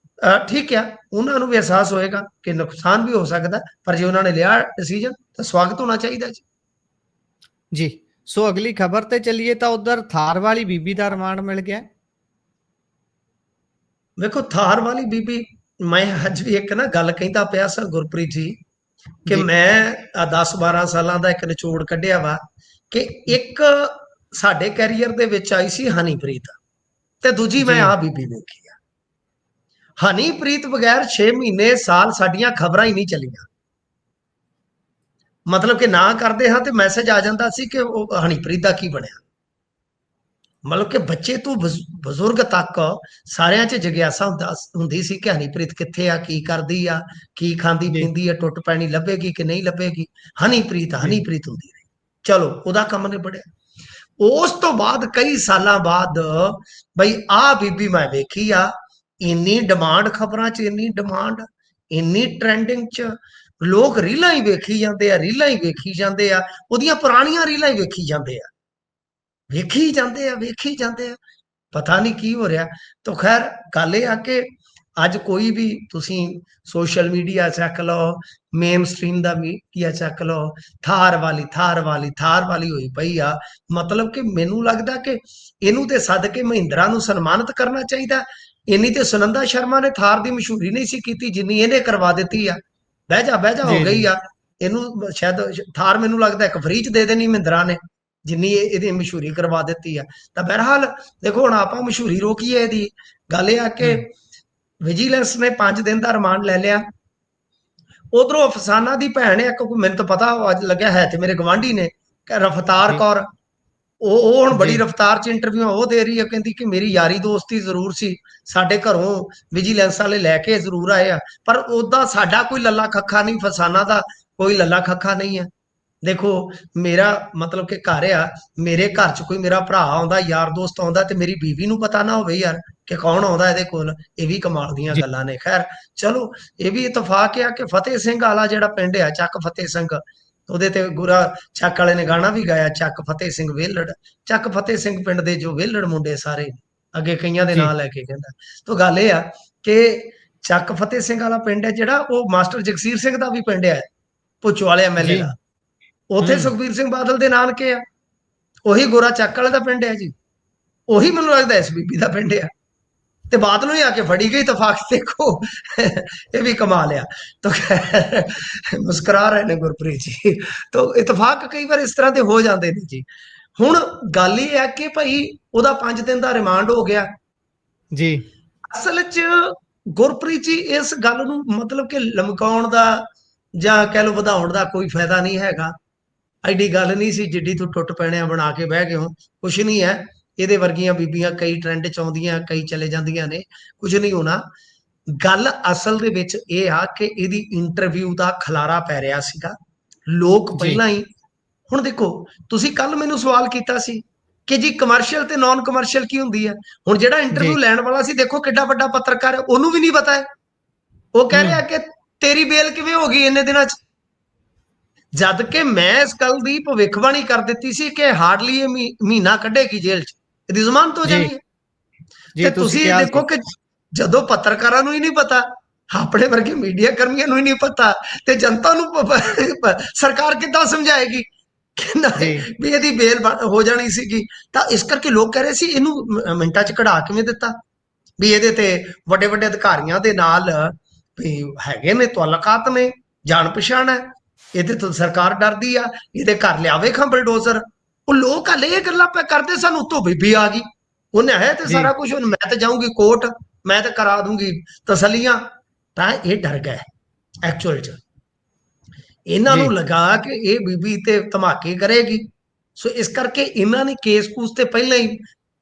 ਠੀਕ ਆ, ਉਹਨਾਂ ਨੂੰ ਵੀ ਅਹਿਸਾਸ ਹੋਏਗਾ ਕਿ ਨੁਕਸਾਨ ਵੀ ਹੋ ਸਕਦਾ, ਪਰ ਜੇ ਉਹਨਾਂ ਨੇ ਲਿਆ ਡਿਸੀਜਨ ਤਾਂ ਸਵਾਗਤ ਹੋਣਾ ਚਾਹੀਦਾ ਜੀ। ਜੀ। ਸੋ ਅਗਲੀ ਖਬਰ ਤੇ ਚੱਲੀਏ ਤਾਂ ਉਧਰ ਥਾਰ ਵਾਲੀ ਬੀਬੀ ਦਾ ਰਿਮਾਂਡ ਮਿਲ ਗਿਆ। ਵੇਖੋ ਥਾਰ ਵਾਲੀ ਬੀਬੀ, ਮੈਂ ਅੱਜ ਵੀ ਇੱਕ ਨਾ ਗੱਲ ਕਹਿੰਦਾ ਪਿਆ ਸਰ ਗੁਰਪ੍ਰੀਤ ਜੀ, ਕਿ ਜੀ, ਮੈਂ 10-12 ਸਾਲਾਂ ਦਾ ਇੱਕ ਨਿਚੋੜ ਕੱਢਿਆ ਵਾ ਕਿ ਇੱਕ ਸਾਡੇ ਕੈਰੀਅਰ ਦੇ ਵਿੱਚ ਆਈ ਸੀ ਹਨੀਪ੍ਰੀਤ, ਤੇ ਦੂਜੀ ਮੈਂ ਜੀ, ਆ ਬੀਬੀ ਵੇਖੀ ਆ। ਹਨੀਪ੍ਰੀਤ ਬਗੈਰ 6 ਮਹੀਨੇ ਸਾਲ ਸਾਡੀਆਂ ਖਬਰਾਂ ਹੀ ਨਹੀਂ ਚੱਲੀਆਂ। ਮਤਲਬ ਕਿ ਨਾ ਕਰਦੇ ਹਾਂ ਤੇ ਮੈਸੇਜ ਆ ਜਾਂਦਾ ਸੀ ਕਿ ਉਹ ਹਨੀਪ੍ਰੀਤ ਦਾ ਕੀ ਬਣਿਆ। ਮਤਲਬ ਕਿ ਬੱਚੇ ਤੋਂ ਬਜ਼ੁਰਗ ਤੱਕ ਸਾਰਿਆਂ 'ਚ ਜਿਗਿਆਸਾ ਹੁੰਦੀ ਸੀ ਕਿ ਹਨੀਪ੍ਰੀਤ ਕਿੱਥੇ ਆ, ਕੀ ਕਰਦੀ ਆ, ਕੀ ਖਾਂਦੀ ਜੀ, ਪੀਂਦੀ ਆ, ਟੁੱਟ ਪੈਣੀ ਲੱਭੇਗੀ ਕਿ ਨਹੀਂ ਲੱਭੇਗੀ। ਹਨੀਪ੍ਰੀਤ ਜੀ, ਹਨੀਪ੍ਰੀਤ ਹੁੰਦੀ ਰਹੀ। ਚਲੋ ਉਹਦਾ ਕੰਮ ਨਿਬੜਿਆ। ਉਸ ਤੋਂ ਬਾਅਦ ਕਈ ਸਾਲਾਂ ਬਾਅਦ ਬਈ ਆਹ ਬੀਬੀ ਮੈਂ ਵੇਖੀ ਆ, ਇੰਨੀ ਡਿਮਾਂਡ ਖਬਰਾਂ 'ਚ, ਇੰਨੀ ਡਿਮਾਂਡ, ਇੰਨੀ ਟ੍ਰੈਂਡਿੰਗ 'ਚ, ਲੋਕ ਰੀਲਾਂ ਹੀ ਵੇਖੀ ਜਾਂਦੇ ਆ, ਰੀਲਾਂ ਹੀ ਵੇਖੀ ਜਾਂਦੇ ਆ, ਉਹਦੀਆਂ ਪੁਰਾਣੀਆਂ ਰੀਲਾਂ ਹੀ ਵੇਖੀ ਜਾਂਦੇ ਆ, ਵੇਖੀ ਜਾਂਦੇ ਆ, ਵੇਖੀ ਜਾਂਦੇ ਆ, ਪਤਾ ਨਹੀਂ ਕੀ ਹੋ ਰਿਹਾ। ਤਾਂ ਖੈਰ ਗੱਲ ਇਹ ਆ ਕਿ ਅੱਜ ਕੋਈ ਵੀ ਤੁਸੀਂ ਸੋਸ਼ਲ ਮੀਡੀਆ ਚੱਕ ਲਓ, ਮੇਨ ਸਟ੍ਰੀਮ ਦਾ ਮੀਡੀਆ ਚੱਕ ਲਓ, ਥਾਰ ਵਾਲੀ ਥਾਰ ਵਾਲੀ ਥਾਰ ਵਾਲੀ ਹੋਈ ਪਈ ਆ। ਮਤਲਬ ਕਿ ਮੈਨੂੰ ਲੱਗਦਾ ਕਿ ਇਹਨੂੰ ਤੇ ਸੱਦ ਕੇ ਮਹਿੰਦਰਾ ਨੂੰ ਸਨਮਾਨਿਤ ਕਰਨਾ ਚਾਹੀਦਾ। ਇੰਨੀ ਤੇ ਸੁਨੰਦਾ ਸ਼ਰਮਾ ਨੇ ਥਾਰ ਦੀ ਮਸ਼ਹੂਰੀ ਨਹੀਂ ਸੀ ਕੀਤੀ ਜਿੰਨੀ ਇਹਨੇ ਕਰਵਾ ਦਿੱਤੀ ਆ। ਬਹਿ ਜਾ ਹੋ ਜੀ, ਗਈ ਜੀ, ਆ। ਇਹਨੂੰ ਸ਼ਾਇਦ ਥਾਰ ਮੈਨੂੰ ਲੱਗਦਾ ਇੱਕ ਫ੍ਰੀ 'ਚ ਦੇ ਦੇਣੀ ਮਹਿੰਦਰਾ ਨੇ, ਜਿੰਨੀ ਇਹਦੀ ਮਸ਼ਹੂਰੀ ਕਰਵਾ ਦਿੱਤੀ ਆ। ਤਾਂ ਬਹਰਹਾਲ ਦੇਖੋ ਹੁਣ ਆਪਾਂ ਮਸ਼ਹੂਰੀ ਰੋਕੀਏ ਇਹਦੀ, ਗੱਲ ਇਹ ਆ ਕਿ ਹੂੰ, ਵਿਜੀਲੈਂਸ ਨੇ 5 ਦਿਨ ਦਾ ਰਿਮਾਂਡ ਲੈ ਲਿਆ। ਉਧਰੋਂ ਅਫਸਾਨਾ ਦੀ ਭੈਣ ਹੈ, ਕੋਈ ਮੈਨੂੰ ਤਾਂ ਪਤਾ ਅੱਜ ਲੱਗਿਆ ਹੈ ਤੇ ਮੇਰੇ ਗਵਾਂਢੀ ਨੇ, ਕਿ ਰਫਤਾਰ ਜੀ, ਕੌਰ, ਉਹ ਹੁਣ ਜੀ, ਬੜੀ ਰਫਤਾਰ 'ਚ ਇੰਟਰਵਿਊ ਉਹ ਦੇ ਰਹੀ ਹੈ, ਕਹਿੰਦੀ ਕਿ ਮੇਰੀ ਯਾਰੀ ਦੋਸਤੀ ਜ਼ਰੂਰ ਸੀ, ਸਾਡੇ ਘਰੋਂ ਵਿਜੀਲੈਂਸ ਵਾਲੇ ਲੈ ਕੇ ਜ਼ਰੂਰ ਆਏ ਆ, ਪਰ ਉਹਦਾ ਸਾਡਾ ਕੋਈ ਲੱਲਾ ਖੱਖਾ ਨਹੀਂ, ਫਸਾਨਾ ਦਾ ਕੋਈ ਲੱਲਾ ਖੱਖਾ ਨਹੀਂ ਹੈ। ਦੇਖੋ ਮੇਰਾ ਮਤਲਬ ਕਿ ਘਰ ਆ, ਮੇਰੇ ਘਰ 'ਚ ਕੋਈ ਮੇਰਾ ਭਰਾ ਆਉਂਦਾ, ਯਾਰ ਦੋਸਤ ਆਉਂਦਾ, ਤੇ ਮੇਰੀ ਬੀਵੀ ਨੂੰ ਪਤਾ ਨਾ ਹੋਵੇ ਯਾਰ ਕਿ ਕੌਣ ਆਉਂਦਾ ਇਹਦੇ ਕੋਲ, ਇਹ ਵੀ ਕਮਾਲ ਦੀਆਂ ਜੀ, ਗੱਲਾਂ ਨੇ। ਖੈਰ ਚਲੋ ਇਹ ਵੀ ਇਤਫਾਕ ਆ ਕਿ ਫਤਿਹ ਸਿੰਘ ਵਾਲਾ ਜਿਹੜਾ ਪਿੰਡ ਆ, ਚੱਕ ਫਤਿਹ ਸਿੰਘ, ਉਹਦੇ ਤੇ ਗੁਰਾ ਚੱਕ ਵਾਲੇ ਨੇ ਗਾਣਾ ਵੀ ਗਾਇਆ, ਚੱਕ ਫਤਿਹ ਸਿੰਘ ਵਿਹਲੜ, ਚੱਕ ਫਤਿਹ ਸਿੰਘ ਪਿੰਡ ਦੇ ਜੋ ਵਿਹਲੜ ਮੁੰਡੇ ਸਾਰੇ, ਅੱਗੇ ਕਈਆਂ ਦੇ ਨਾਂ ਜੀ, ਲੈ ਕੇ ਕਹਿੰਦਾ। ਤਾਂ ਗੱਲ ਇਹ ਆ ਕਿ ਚੱਕ ਫਤਿਹ ਸਿੰਘ ਵਾਲਾ ਪਿੰਡ ਹੈ ਜਿਹੜਾ, ਉਹ ਮਾਸਟਰ ਜਗਸੀਰ ਸਿੰਘ ਦਾ ਵੀ ਪਿੰਡ ਹੈ, ਭੁੱਚੋ ਵਾਲੇ ਐਮਐਲਏ ਜੀ, ਦਾ। ਉੱਥੇ ਹੂੰ, ਸੁਖਬੀਰ ਸਿੰਘ ਬਾਦਲ ਦੇ ਨਾਨਕੇ ਆ, ਉਹੀ ਗੋਰਾ ਚੱਕ ਵਾਲੇ ਦਾ ਪਿੰਡ ਹੈ ਜੀ, ਉਹੀ ਮੈਨੂੰ ਲੱਗਦਾ ਇਸ ਬੀਬੀ ਦਾ ਪਿੰਡ ਆ, ਤੇ ਬਾਤ ਨੂੰ ਹੀ ਆ ਕੇ ਫੜੀ ਗਈ। ਇਤਫਾਕ ਦੇਖੋ ਇਹ ਵੀ ਕਮਾ ਲਿਆ। ਤਾਂ ਮੁਸਕਰਾ ਰਹੇ ਨੇ ਗੁਰਪ੍ਰੀਤ ਜੀ। ਤਾਂ ਇਤਫਾਕ ਕਈ ਵਾਰ ਇਸ ਤਰ੍ਹਾਂ ਦੇ ਹੋ ਜਾਂਦੇ ਨੇ ਜੀ। ਹੁਣ ਗੱਲ ਇਹ ਹੈ ਕਿ ਭਾਈ ਉਹਦਾ 5 ਦਿਨ ਦਾ ਰਿਮਾਂਡ ਹੋ ਗਿਆ। ਜੀ, ਅਸਲ 'ਚ ਗੁਰਪ੍ਰੀਤ ਜੀ ਇਸ ਗੱਲ ਨੂੰ ਮਤਲਬ ਕਿ ਲਮਕਾਉਣ ਦਾ ਜਾਂ ਕਹਿ ਲਓ ਵਧਾਉਣ ਦਾ ਕੋਈ ਫਾਇਦਾ ਨਹੀਂ ਹੈਗਾ। ਐਡੀ ਗੱਲ ਨਹੀਂ ਸੀ ਜਿੱਡੀ ਤੂੰ ਟੁੱਟ ਪੈਣਿਆ ਬਣਾ ਕੇ ਬਹਿ ਗਏ ਹੋ, ਕੁਛ ਨਹੀਂ ਹੈ। ਇਹਦੇ ਵਰਗੀਆਂ ਬੀਬੀਆਂ ਕਈ ਟ੍ਰੈਂਡ 'ਚ ਆਉਂਦੀਆਂ, ਕਈ ਚਲੇ ਜਾਂਦੀਆਂ ਨੇ, ਕੁਝ ਨਹੀਂ ਹੋਣਾ। ਗੱਲ ਅਸਲ ਦੇ ਵਿੱਚ ਇਹ ਆ ਕਿ ਇਹਦੀ ਇੰਟਰਵਿਊ ਦਾ ਖਲਾਰਾ ਪੈ ਰਿਹਾ ਸੀਗਾ। ਲੋਕ ਜੀ, ਪਹਿਲਾਂ ਹੀ, ਹੁਣ ਦੇਖੋ ਤੁਸੀਂ ਕੱਲ ਮੈਨੂੰ ਸਵਾਲ ਕੀਤਾ ਸੀ ਕਿ ਜੀ ਕਮਰਸ਼ੀਅਲ ਤੇ ਨਾਨ ਕਮਰਸ਼ੀਅਲ ਕੀ ਹੁੰਦੀ ਹੈ। ਹੁਣ ਜਿਹੜਾ ਇੰਟਰਵਿਊ ਜੀ। ਲੈਣ ਵਾਲਾ ਸੀ, ਦੇਖੋ ਕਿੱਡਾ ਵੱਡਾ ਪੱਤਰਕਾਰ ਹੈ, ਉਹਨੂੰ ਵੀ ਨਹੀਂ ਪਤਾ ਹੈ। ਉਹ ਕਹਿ ਰਿਹਾ ਹੂੰ। ਕਿ ਤੇਰੀ ਬੇਲ ਕਿਵੇਂ ਹੋ ਗਈ ਇੰਨੇ ਦਿਨਾਂ 'ਚ, ਜਦ ਕਿ ਮੈਂ ਇਸ ਗੱਲ ਦੀ ਭਵਿੱਖਬਾਣੀ ਕਰ ਦਿੱਤੀ ਸੀ ਕਿ ਹਾਰਡਲੀ ਇਹ ਮਹੀਨਾ ਕੱਢੇਗੀ ਜੇਲ੍ਹ 'ਚ, ਇਹਦੀ ਜ਼ਮਾਨਤ ਹੋ ਜੀ। ਜਾਣੀ ਹੈ। ਤੇ ਜੀ, ਤੁਸੀਂ ਤੁਸੀਂ ਕਿਹਾ ਸੀ। ਦੇਖੋ ਕਿ ਜਦੋਂ ਪੱਤਰਕਾਰਾਂ ਨੂੰ ਹੀ ਨਹੀਂ ਪਤਾ, ਆਪਣੇ ਵਰਗੇ ਮੀਡੀਆ ਕਰਮੀਆਂ ਨੂੰ ਹੀ ਨਹੀਂ ਪਤਾ, ਤੇ ਜਨਤਾ ਨੂੰ ਸਰਕਾਰ ਕਿੱਦਾਂ ਸਮਝਾਏਗੀ ਕਿ ਨਾ ਜੀ। ਵੀ ਇਹਦੀ ਬੇਲ ਹੋ ਜਾਣੀ ਸੀਗੀ। ਤਾਂ ਇਸ ਕਰਕੇ ਲੋਕ ਕਹਿ ਰਹੇ ਸੀ ਇਹਨੂੰ ਮਿੰਟਾਂ 'ਚ ਕਢਾ ਕਿਵੇਂ ਦਿੱਤਾ, ਵੀ ਇਹਦੇ ਤੇ ਵੱਡੇ ਵੱਡੇ ਅਧਿਕਾਰੀਆਂ ਦੇ ਨਾਲ ਵੀ ਹੈਗੇ ਨੇ, ਤਾਲੁਕਾਤ ਨੇ, ਜਾਣ ਪਛਾਣ ਹੈ, ਇਹਦੇ ਤੋਂ ਸਰਕਾਰ ਡਰਦੀ ਆ, ਇਹਦੇ ਘਰ ਲਿਆਵੇ ਖਾਂ ਬਲਡੋਜ਼ਰ। ਉਹ ਲੋਕ ਹਲੇ ਇਹ ਗੱਲਾਂ ਕਰਦੇ, ਸਾਨੂੰ ਉੱਤੋਂ ਬੀਬੀ ਆ ਗਈ, ਉਹਨੇ ਹੈ ਤੇ ਜੀ। ਸਾਰਾ ਕੁਝ, ਮੈਂ ਤੇ ਜਾਊਂਗੀ ਕੋਰਟ, ਮੈਂ ਤੇ ਕਰਾ ਦੂੰਗੀ ਤਸੱਲੀਆਂ। ਤਾਂ ਇਹ ਡਰ ਗਏ ਐਕਚੁਅਲ 'ਚ, ਇਹਨਾਂ ਜੀ। ਨੂੰ ਲੱਗਾ ਕਿ ਇਹ ਬੀਬੀ ਤੇ ਧਮਾਕੇ ਕਰੇਗੀ। ਸੋ ਇਸ ਕਰਕੇ ਇਹਨਾਂ ਨੇ ਕੇਸ ਕੂਸ ਤੇ ਪਹਿਲਾਂ ਹੀ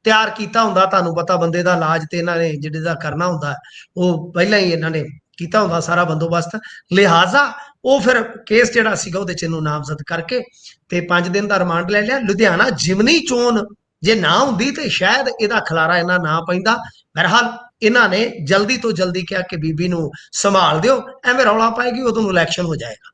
ਤਿਆਰ ਕੀਤਾ ਹੁੰਦਾ, ਤੁਹਾਨੂੰ ਪਤਾ ਬੰਦੇ ਦਾ ਇਲਾਜ ਤੇ ਇਹਨਾਂ ਨੇ ਜਿਹੜੇ ਦਾ ਕਰਨਾ ਹੁੰਦਾ ਉਹ ਪਹਿਲਾਂ ਹੀ ਇਹਨਾਂ ਨੇ ਕੀਤਾ ਹੁੰਦਾ ਸਾਰਾ ਬੰਦੋਬਸਤ, ਲਿਹਾਜ਼ਾ ਉਹ ਫਿਰ ਕੇਸ ਜਿਹੜਾ ਸੀਗਾ ਉਹਦੇ 'ਚ ਇਹਨੂੰ ਨਾਮਜ਼ਦ ਕਰਕੇ ਤੇ 5 ਦਿਨ ਦਾ ਰਿਮਾਂਡ ਲੈ ਲਿਆ। ਲੁਧਿਆਣਾ ਜਿਮਨੀ ਚੋਣ ਜੇ ਨਾ ਹੁੰਦੀ ਤੇ ਸ਼ਾਇਦ ਇਹਦਾ ਖਲਾਰਾ ਇਹਨਾਂ ਨਾ ਪੈਂਦਾ। ਬਹਰਹਾਲ ਇਹਨਾਂ ਨੇ ਜਲਦੀ ਤੋਂ ਜਲਦੀ ਕਿਹਾ ਕਿ ਬੀਬੀ ਨੂੰ ਸੰਭਾਲ ਦਿਓ, ਐਵੇਂ ਰੌਲਾ ਪਾਏਗੀ ਉਦੋਂ ਨੂੰ ਇਲੈਕਸ਼ਨ ਹੋ ਜਾਏਗਾ।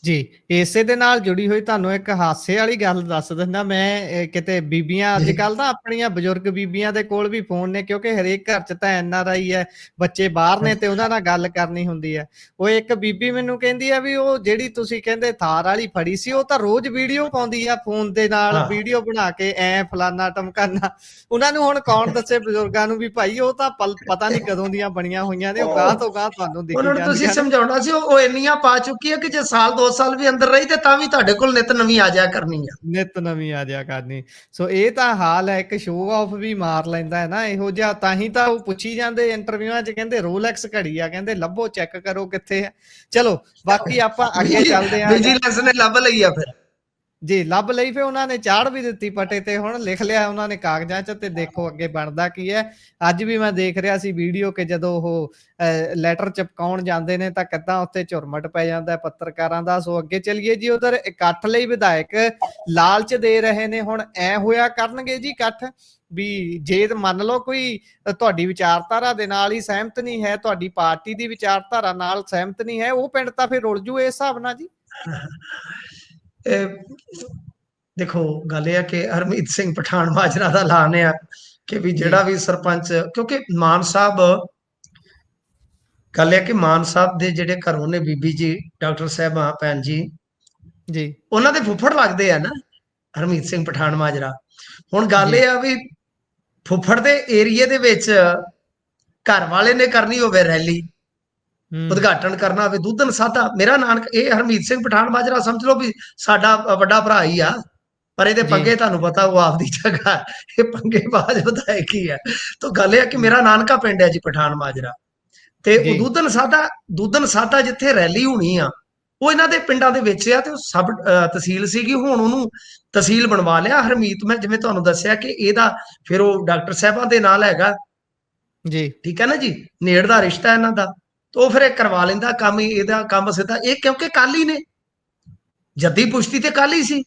ਜੀ, ਇਸੇ ਦੇ ਨਾਲ ਜੁੜੀ ਹੋਈ ਤੁਹਾਨੂੰ ਇੱਕ ਹਾਸੇ ਵਾਲੀ ਗੱਲ ਦੱਸ ਦਿੰਦਾ ਮੈਂ। ਕਿਤੇ ਬੀਬੀਆਂ ਅੱਜ ਜੀ ਕੱਲ੍ਹ ਨਾ ਆਪਣੀਆਂ ਬਜ਼ੁਰਗ ਬੀਬੀਆਂ ਦੇ ਕੋਲ ਵੀ ਫੋਨ ਨੇ, ਕਿਉਂਕਿ ਹਰੇਕ ਘਰ 'ਚ ਤਾਂ NRI ਹੈ, ਬੱਚੇ ਬਾਹਰ ਨੇ ਤੇ ਉਹਨਾਂ ਨਾਲ ਗੱਲ ਕਰਨੀ ਹੁੰਦੀ ਹੈ। ਉਹ ਇੱਕ ਬੀਬੀ ਮੈਨੂੰ ਕਹਿੰਦੀ ਆ ਵੀ ਉਹ ਜਿਹੜੀ ਤੁਸੀਂ ਕਹਿੰਦੇ ਥਾਰ ਵਾਲੀ ਫੜੀ ਸੀ, ਉਹ ਤਾਂ ਰੋਜ਼ ਵੀਡੀਓ ਪਾਉਂਦੀ ਆ ਫੋਨ ਦੇ ਨਾਲ, ਹਾਂ, ਵੀਡੀਓ ਬਣਾ ਕੇ ਐ ਫਲਾਨਾ ਟਮਕਾਨਾ। ਉਹਨਾਂ ਨੂੰ ਹੁਣ ਕੌਣ ਦੱਸੇ ਬਜ਼ੁਰਗਾਂ ਨੂੰ ਵੀ ਭਾਈ ਉਹ ਤਾਂ ਪਤਾ ਨਹੀਂ ਕਦੋਂ ਦੀਆਂ ਬਣੀਆਂ ਹੋਈਆਂ ਨੇ, ਉਹ ਗਾਂਹ ਤੋਂ ਗਾਂਹ ਤੁਹਾਨੂੰ ਦਿਖੀ ਉਹਨਾਂ ਨੂੰ ਤੁਸੀਂ ਜਾਂਦੀਆਂ ਨੇ। ਸਮਝਾਉਣਾ ਸੀ, ਉਹ ਇੰਨੀਆਂ ਪਾ ਚੁੱਕੀ ਹੈ ਕਿ ਜੇ ਸਾਲ 2 ਸਾਲ ਵੀ ਅੰਦਰ ਰਹੀ ਤੇ ਤਾਂ ਵੀ ਤੁਹਾਡੇ ਕੋਲ ਨਿਤ ਨਵੀਂ ਆ ਜਾਇਆ ਕਰਨੀ ਆ। ਨਿੱਤ ਨਵੀਂ ਆ ਜਾਇਆ ਕਰਨੀ। ਸੋ ਇਹ ਤਾਂ ਹਾਲ ਹੈ, ਇੱਕ ਸ਼ੋਅ ਆਫ ਵੀ ਮਾਰ ਲੈਂਦਾ ਹੈ ਨਾ ਇਹੋ ਜਿਹਾ। ਤਾਂ ਹੀ ਤਾਂ ਉਹ ਪੁੱਛੀ ਜਾਂਦੇ ਇੰਟਰਵਿਊਆਂ 'ਚ, ਕਹਿੰਦੇ ਰੋਲੈਕਸ ਘੜੀ ਆ, ਕਹਿੰਦੇ ਲੱਭੋ ਚੈੱਕ ਕਰੋ ਕਿੱਥੇ ਹੈ। ਚਲੋ ਬਾਕੀ ਆਪਾਂ ਅੱਗੇ ਚੱਲਦੇ ਹਾਂ। ਵਿਜੀਲੈਂਸ ਨੇ ਲੱਭ ਲਈ ਆ ਫਿਰ। ਜੀ, ਲੱਭ ਲਈ, ਫਿਰ ਉਹਨਾਂ ਨੇ ਚਾੜ ਵੀ ਦਿੱਤੀ ਪਟੇ ਤੇ, ਹੁਣ ਲਿਖ ਲਿਆ ਉਹਨਾਂ ਨੇ ਕਾਗਜ਼ਾਂ 'ਚ, ਤੇ ਦੇਖੋ ਅੱਗੇ ਬਣਦਾ ਕੀ ਹੈ। ਅੱਜ ਵੀ ਮੈਂ ਦੇਖ ਰਿਹਾ ਸੀ ਵੀਡੀਓ ਕਿ ਜਦੋਂ ਉਹ ਲੈਟਰ ਚਿਪਕਾਉਣ ਜਾਂਦੇ ਨੇ ਤਾਂ ਕਿੱਦਾਂ ਉੱਥੇ ਝੁਰਮਟ ਪੈ ਜਾਂਦਾ ਪੱਤਰਕਾਰਾਂ ਦਾ। ਸੋ ਅੱਗੇ ਚੱਲੀਏ ਜੀ, ਉਧਰ ਇਕੱਠ ਲਈ ਵਿਧਾਇਕ ਲਾਲਚ ਦੇ ਰਹੇ ਨੇ। ਹੁਣ ਐ ਹੋਇਆ ਕਰਨਗੇ ਜੀ ਇਕੱਠ ਵੀ ਜੇ ਮੰਨ ਲਓ ਕੋਈ ਤੁਹਾਡੀ ਵਿਚਾਰਧਾਰਾ ਦੇ ਨਾਲ ਹੀ ਸਹਿਮਤ ਨਹੀਂ ਹੈ, ਤੁਹਾਡੀ ਪਾਰਟੀ ਦੀ ਵਿਚਾਰਧਾਰਾ ਨਾਲ ਸਹਿਮਤ ਨਹੀਂ ਹੈ, ਉਹ ਪਿੰਡ ਤਾਂ ਫਿਰ ਰੁਲ ਜੂ ਇਸ ਹਿਸਾਬ ਨਾਲ ਜੀ। ਇਹ ਦੇਖੋ ਗੱਲ ਇਹ ਆ ਕਿ ਹਰਮੀਤ ਸਿੰਘ ਪਠਾਨ ਮਾਜਰਾ ਦਾ ਐਲਾਨ ਆ ਕਿ ਵੀ ਜੀ। ਜਿਹੜਾ ਵੀ ਸਰਪੰਚ, ਕਿਉਂਕਿ ਮਾਨ ਸਾਹਿਬ, ਗੱਲ ਇਹ ਕਿ ਮਾਨ ਸਾਹਿਬ ਦੇ ਜਿਹੜੇ ਘਰੋਂ ਨੇ ਬੀਬੀ ਜੀ ਡਾਕਟਰ ਸਾਹਿਬਾਂ ਭੈਣ ਜੀ, ਜੀ। ਉਹਨਾਂ ਦੇ ਫੁੱਫੜ ਲੱਗਦੇ ਆ ਨਾ ਹਰਮੀਤ ਸਿੰਘ ਪਠਾਨ ਮਾਜਰਾ। ਹੁਣ ਗੱਲ ਜੀ। ਇਹ ਆ ਵੀ ਫੁੱਫੜ ਦੇ ਏਰੀਏ ਦੇ ਵਿੱਚ ਘਰ ਵਾਲੇ ਨੇ ਕਰਨੀ ਹੋਵੇ ਰੈਲੀ, ਹੂੰ। ਉਦਘਾਟਨ ਕਰਨਾ ਹੋਵੇ, ਦੁੱਧਨ ਸਾਧਾ, ਮੇਰਾ ਨਾਨਕ, ਇਹ ਹਰਮੀਤ ਸਿੰਘ ਪਠਾਨ ਮਾਜਰਾ ਸਮਝ ਲਓ ਵੀ ਸਾਡਾ ਵੱਡਾ ਭਰਾ ਹੀ ਆ, ਪਰ ਇਹਦੇ ਜੀ। ਪੰਗੇ ਤੁਹਾਨੂੰ ਪਤਾ ਉਹ ਆਪਦੀ ਜਗ੍ਹਾ, ਇਹ ਪੰਗੇਬਾਜ਼ ਵਿਧਾਇਕ ਹੀ ਆ। ਤਾਂ ਗੱਲ ਇਹ ਆ ਕਿ ਮੇਰਾ ਨਾਨਕਾ ਪਿੰਡ ਹੈ ਜੀ ਪਠਾਨ ਮਾਜਰਾ, ਤੇ ਉਹ ਜੀ। ਦੁੱਧਨ ਸਾਧਾ ਜਿੱਥੇ ਰੈਲੀ ਹੋਣੀ ਆ ਉਹ ਇਹਨਾਂ ਦੇ ਪਿੰਡਾਂ ਦੇ ਵਿੱਚ ਆ, ਤੇ ਉਹ ਸਬ ਤਹਿਸੀਲ ਸੀਗੀ, ਹੁਣ ਉਹਨੂੰ ਤਹਿਸੀਲ ਬਣਵਾ ਲਿਆ ਹਰਮੀਤ। ਮੈਂ ਜਿਵੇਂ ਤੁਹਾਨੂੰ ਦੱਸਿਆ ਕਿ ਇਹਦਾ ਫਿਰ ਉਹ ਡਾਕਟਰ ਸਾਹਿਬਾਂ ਦੇ ਨਾਲ ਹੈਗਾ, ਜੀ। ਠੀਕ ਹੈ ਨਾ ਜੀ, ਨੇੜ ਦਾ ਰਿਸ਼ਤਾ ਇਹਨਾਂ ਦਾ, ਤਾਂ ਉਹ ਫਿਰ ਇਹ ਕਰਵਾ ਲੈਂਦਾ ਕੰਮ, ਇਹਦਾ ਕੰਮ ਸਿੱਧਾ। ਇਹ ਕਿਉਂਕਿ ਕਾਲੀ ਨੇ, ਜੱਦੀ ਪੁਸ਼ਤੀ ਤੇ ਕਾਲੀ ਸੀ।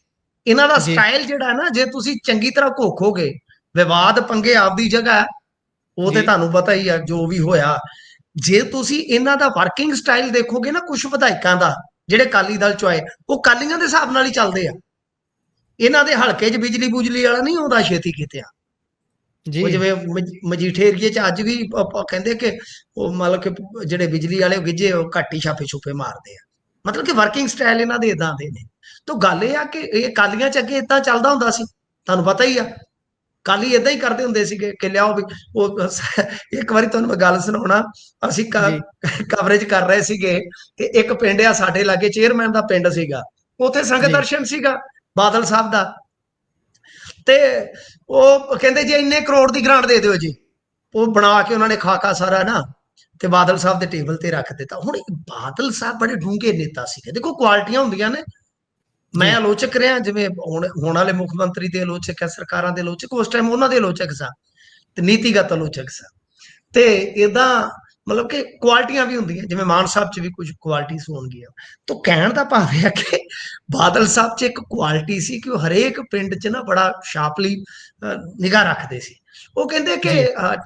ਇਹਨਾਂ ਦਾ ਜੀ। ਸਟਾਈਲ ਜਿਹੜਾ ਨਾ, ਜੇ ਤੁਸੀਂ ਚੰਗੀ ਤਰ੍ਹਾਂ ਘੋਖੋਗੇ, ਵਿਵਾਦ ਪੰਗੇ ਆਪਦੀ ਜਗ੍ਹਾ, ਉਹ ਤੇ ਜੀ। ਤੁਹਾਨੂੰ ਪਤਾ ਹੀ ਆ ਜੋ ਵੀ ਹੋਇਆ। ਜੇ ਤੁਸੀਂ ਇਹਨਾਂ ਦਾ ਵਰਕਿੰਗ ਸਟਾਈਲ ਦੇਖੋਗੇ ਨਾ, ਕੁਝ ਵਿਧਾਇਕਾਂ ਦਾ ਜਿਹੜੇ ਅਕਾਲੀ ਦਲ ਚੋਂ ਆਏ, ਉਹ ਕਾਲੀਆਂ ਦੇ ਹਿਸਾਬ ਨਾਲ ਹੀ ਚੱਲਦੇ ਆ। ਇਹਨਾਂ ਦੇ ਹਲਕੇ 'ਚ ਬਿਜਲੀ ਬੁਜਲੀ ਵਾਲਾ ਨਹੀਂ ਆਉਂਦਾ ਛੇਤੀ ਕਿਤੇ ਆ। ਜੀ। ਉਹ ਜਿਵੇਂ ਮਜੀਠੇ ਏਰੀਏ 'ਚ ਅੱਜ ਵੀ ਆਪਾਂ ਕਹਿੰਦੇ ਕਿ ਉਹ ਮਤਲਬ ਕਿ ਜਿਹੜੇ ਬਿਜਲੀ ਵਾਲੇ ਗਿੱਜੇ ਉਹ ਘੱਟ ਹੀ ਛਾਪੇ ਛੁਪੇ ਮਾਰਦੇ ਆ। ਮਤਲਬ ਕਿ ਵਰਕਿੰਗ ਸਟਾਈਲ ਇਹਨਾਂ ਦੇ ਇਦਾਂ ਦੇ ਨੇ। ਤਾਂ ਗੱਲ ਇਹ ਆ ਕਿ ਇਹ ਅਕਾਲੀਆਂ 'ਚ ਅੱਗੇ ਇਦਾਂ ਚੱਲਦਾ ਹੁੰਦਾ ਸੀ, ਤੁਹਾਨੂੰ ਪਤਾ ਹੀ ਆ। ਅਕਾਲੀ ਇਦਾਂ ਹੀ ਕਰਦੇ ਹੁੰਦੇ ਸੀਗੇ ਕਿ ਲਿਆਓ ਵੀ ਉਹ ਇੱਕ ਵਾਰੀ ਤੁਹਾਨੂੰ ਮੈਂ ਗੱਲ ਸੁਣਾਉਣਾ। ਅਸੀਂ ਜੀ। ਕਵਰੇਜ ਕਰ ਰਹੇ ਸੀਗੇ ਤੇ ਇੱਕ ਪਿੰਡ ਆ ਸਾਡੇ ਲਾਗੇ, ਚੇਅਰਮੈਨ ਦਾ ਪਿੰਡ ਸੀਗਾ, ਉੱਥੇ ਸੰਗਤ ਜੀ। ਦਰਸ਼ਨ ਸੀਗਾ ਬਾਦਲ ਸਾਹਿਬ ਦਾ, ਤੇ ਉਹ ਕਹਿੰਦੇ ਜੀ ਇੰਨੇ ਕਰੋੜ ਦੀ ਗ੍ਰਾਂਟ ਦੇ ਦਿਓ ਜੀ। ਉਹ ਬਣਾ ਕੇ ਉਹਨਾਂ ਨੇ ਖਾਕਾ ਸਾਰਾ ਨਾ ਤੇ ਬਾਦਲ ਸਾਹਿਬ ਦੇ ਟੇਬਲ ਤੇ ਰੱਖ ਦਿੱਤਾ। ਹੁਣ ਬਾਦਲ ਸਾਹਿਬ ਬੜੇ ਡੂੰਘੇ ਨੇਤਾ ਸੀਗੇ। ਦੇਖੋ ਕੁਆਲਿਟੀਆਂ ਹੁੰਦੀਆਂ ਨੇ, ਮੈਂ ਜੀ। ਆਲੋਚਕ ਰਿਹਾ, ਜਿਵੇਂ ਹੁਣ ਵਾਲੇ ਮੁੱਖ ਮੰਤਰੀ ਦੇ ਆਲੋਚਕ ਹੈ, ਸਰਕਾਰਾਂ ਦੇ ਆਲੋਚਕ, ਉਸ ਟਾਈਮ ਉਹਨਾਂ ਦੇ ਆਲੋਚਕ ਸਾਂ ਤੇ ਨੀਤੀਗਤ ਆਲੋਚਕ ਸਾਂ। ਤੇ ਇਦਾਂ ਮਤਲਬ ਕਿ ਕੁਆਲਿਟੀਆਂ ਵੀ ਹੁੰਦੀਆਂ, ਜਿਵੇਂ ਮਾਨ ਸਾਹਿਬ 'ਚ ਵੀ ਕੁਝ ਕੁਆਲਿਟੀਜ਼ ਹੋਣਗੀਆਂ। ਤਾਂ ਕਹਿਣ ਦਾ ਭਾਵ ਇਹ ਹੈ ਕਿ ਬਾਦਲ ਸਾਹਿਬ 'ਚ ਇੱਕ ਕੁਆਲਿਟੀ ਸੀ ਕਿ ਉਹ ਹਰੇਕ ਪਿੰਡ 'ਚ ਨਾ ਬੜਾ ਸ਼ਾਰਪਲੀ ਨਿਗਾਹ ਰੱਖਦੇ ਸੀ। ਉਹ ਕਹਿੰਦੇ ਕਿ